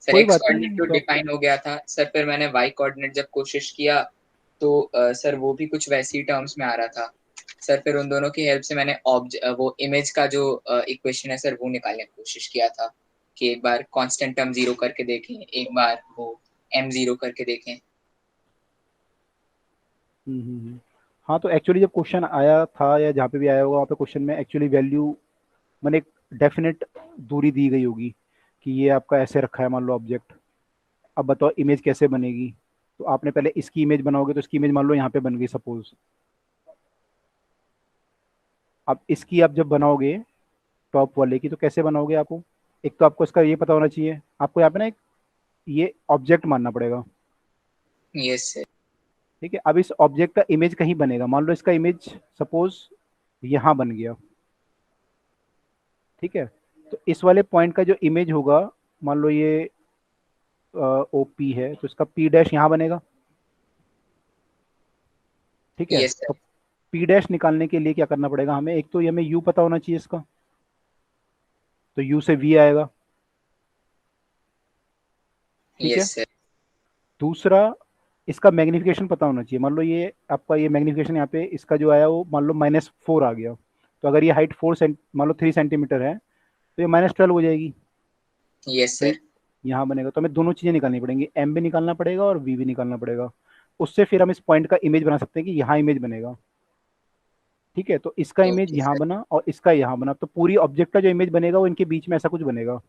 सर कोई एक्स बात कोऑर्डिनेट नहीं तो तो डिफाइन हो गया था सर, फिर मैंने वाई कोऑर्डिनेट जब कोशिश किया तो सर वो भी कुछ वैसी टर्म्स में आ रहा था सर। फिर उन दोनों की हेल्प से मैंने वो इमेज का जो इक्वेशन है सर वो निकालने की कोशिश किया था कि एक बार कांस्टेंट टर्म जीरो करके देखें, एक बार वो m जीरो करके देखें। हाँ, तो एक्चुअली जब क्वेश्चन आया था या जहाँ पे भी आया होगा वहाँ पे क्वेश्चन में एक्चुअली वैल्यू मैंने एक डेफिनेट दूरी दी गई होगी कि ये आपका ऐसे रखा है मान लो ऑब्जेक्ट। अब बताओ इमेज कैसे बनेगी। तो आपने पहले इसकी इमेज बनाओगे तो इसकी इमेज मान लो यहाँ पे बन गई सपोज। अब इसकी आप जब बनाओगे टॉप वाले की तो कैसे बनाओगे आपको, एक तो आपको इसका ये पता होना चाहिए, आपको यहाँ पे ना एक ये ऑब्जेक्ट मानना पड़ेगा। Yes sir. ठीक है, अब इस ऑब्जेक्ट का इमेज कहीं बनेगा, मान लो इसका इमेज सपोज यहाँ बन गया। ठीक है, तो इस वाले पॉइंट का जो इमेज होगा, मान लो ये ओ पी है तो इसका पी डैश यहाँ बनेगा। ठीक है, यस तो सर। पी डैश निकालने के लिए क्या करना पड़ेगा हमें, एक तो ये हमें यू पता होना चाहिए इसका, तो यू से वी आएगा। ठीक है, यस सर। दूसरा इसका मैग्निफिकेशन पता होना चाहिए। मान लो ये आपका ये मैग्निफिकेशन यहाँ पे इसका जो आया वो मान लो -4 आ गया, तो अगर ये हाइट 4 मान लो 3 सेंटीमीटर है तो ये -12 हो जाएगी। यस तो सर। यहाँ बनेगा, तो हमें दोनों चीज़ें निकालनी पड़ेंगी, एम भी निकालना पड़ेगा और वी भी निकालना पड़ेगा। उससे फिर हम इस पॉइंट का इमेज बना सकते हैं कि यहाँ इमेज बनेगा। ठीक है, तो इसका इमेज ओके यहाँ सर। बना और इसका यहाँ बना, तो पूरी ऑब्जेक्ट का जो इमेज बनेगा वो इनके बीच में ऐसा कुछ बनेगा।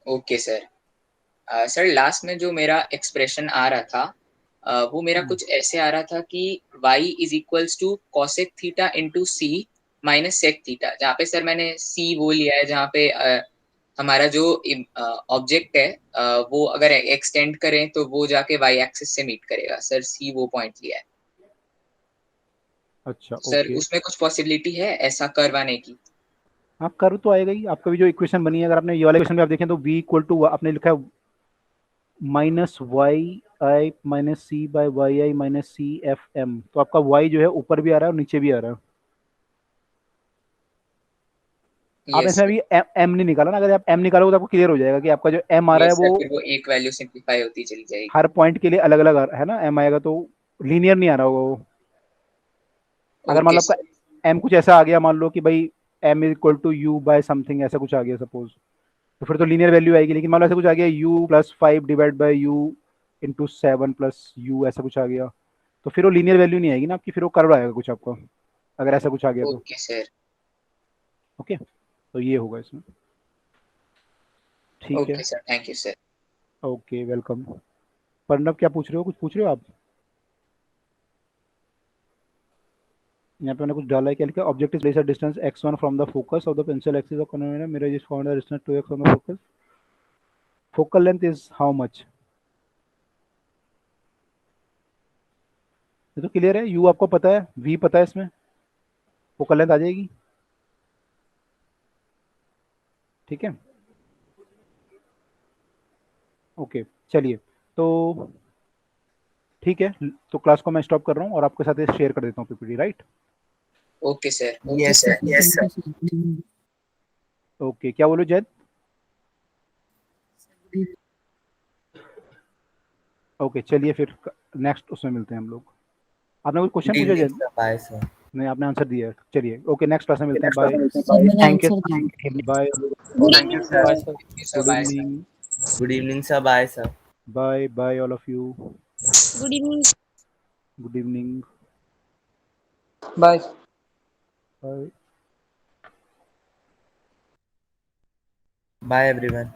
Okay sir. सर लास्ट में जो मेरा एक्सप्रेशन आ रहा था वो मेरा कुछ ऐसे आ रहा था कि y is equals to cosec theta into C minus sec theta, जहाँ पे सर मैंने c वो लिया है जहाँ पे हमारा जो ऑब्जेक्ट है वो अगर एक्सटेंड करें तो वो जाके y एक्सिस से मीट करेगा सर, c वो पॉइंट लिया है। अच्छा सर ओके, उसमें कुछ पॉसिबिलिटी है ऐसा करवाने की? हाँ कर्व तो आएगा ही। आपका भी जो इक्वेशन बनी है, अगर आपने ये वाले इक्वेशन में आप देखें तो v इक्वल टू आपने लिखा है -y_i-c/yi-c_f_m, तो आपका y जो है ऊपर भी आ रहा है और नीचे भी आ रहा है। आपने यस इसमें सर। अभी m नहीं निकाला ना, अगर आप m निकालोगे तो आपको क्लियर हो जाएगा कि आपका जो m आ रहा है यस वो सर, फिर वो एक वैल्यू सिंप्लीफाई होती चली जाएगी। हर पॉइंट के लिए अलग अलग है ना, m आएगा तो लीनियर नहीं आ रहा होगा वो। अगर मान ओके लो आपका सर। m कुछ ऐसा आ गया, मान लो कि भाई m is equal to u by something, ऐसा कुछ आ गया सपोज, तो फिर तो लीनियर वैल्यू आएगी। लेकिन मान लो ऐसा कुछ आ गया u+5 divide by u/7 + u, ऐसा कुछ आ गया, तो फिर वो लीनियर वैल्यू नहीं आएगी ना आपकी, फिर वो कर्व आएगा कुछ आपका, अगर ऐसा कुछ आ गया तो। Okay sir. ओके, तो ये होगा इसमें। ठीक है, okay sir, thank you sir. Okay welcome. Pranav क्या पूछ रहे हो, कुछ पूछ रहे हो आप? यहाँ पे मैंने कुछ डाला है, क्या लिखा, object is place a distance x1 from the focus of the pencil axis of corner mirror is found a distance 2x from the focus, focal length is how much. ये तो क्लियर है, u आपको पता है, v पता है, इसमें focal length आ जाएगी। ठीक है, ओके चलिए, तो ठीक है, तो क्लास को मैं स्टॉप कर रहा हूँ और आपके साथ ये शेयर कर देता हूँ PPT, right? Okay sir. Yes sir. Yes sir. Okay, क्या बोलो जैद? ओके चलिए, फिर नेक्स्ट उसमें मिलते हैं हम लोग। आपने कोई क्वेश्चन गुड पूछा evening Zaid? Sir, bye sir. नहीं, आपने आंसर दिया है, चलिए ओके, नेक्स्ट क्लास में मिलते हैं, बाय। सर मैंने थैंक यू। आंसर दिया। Bye, good thank you evening sir. Bye sir. Thank you sir, goodbye sir. Evening, good evening sir, bye sir. Bye bye all of you, good evening good evening, bye. Bye everyone.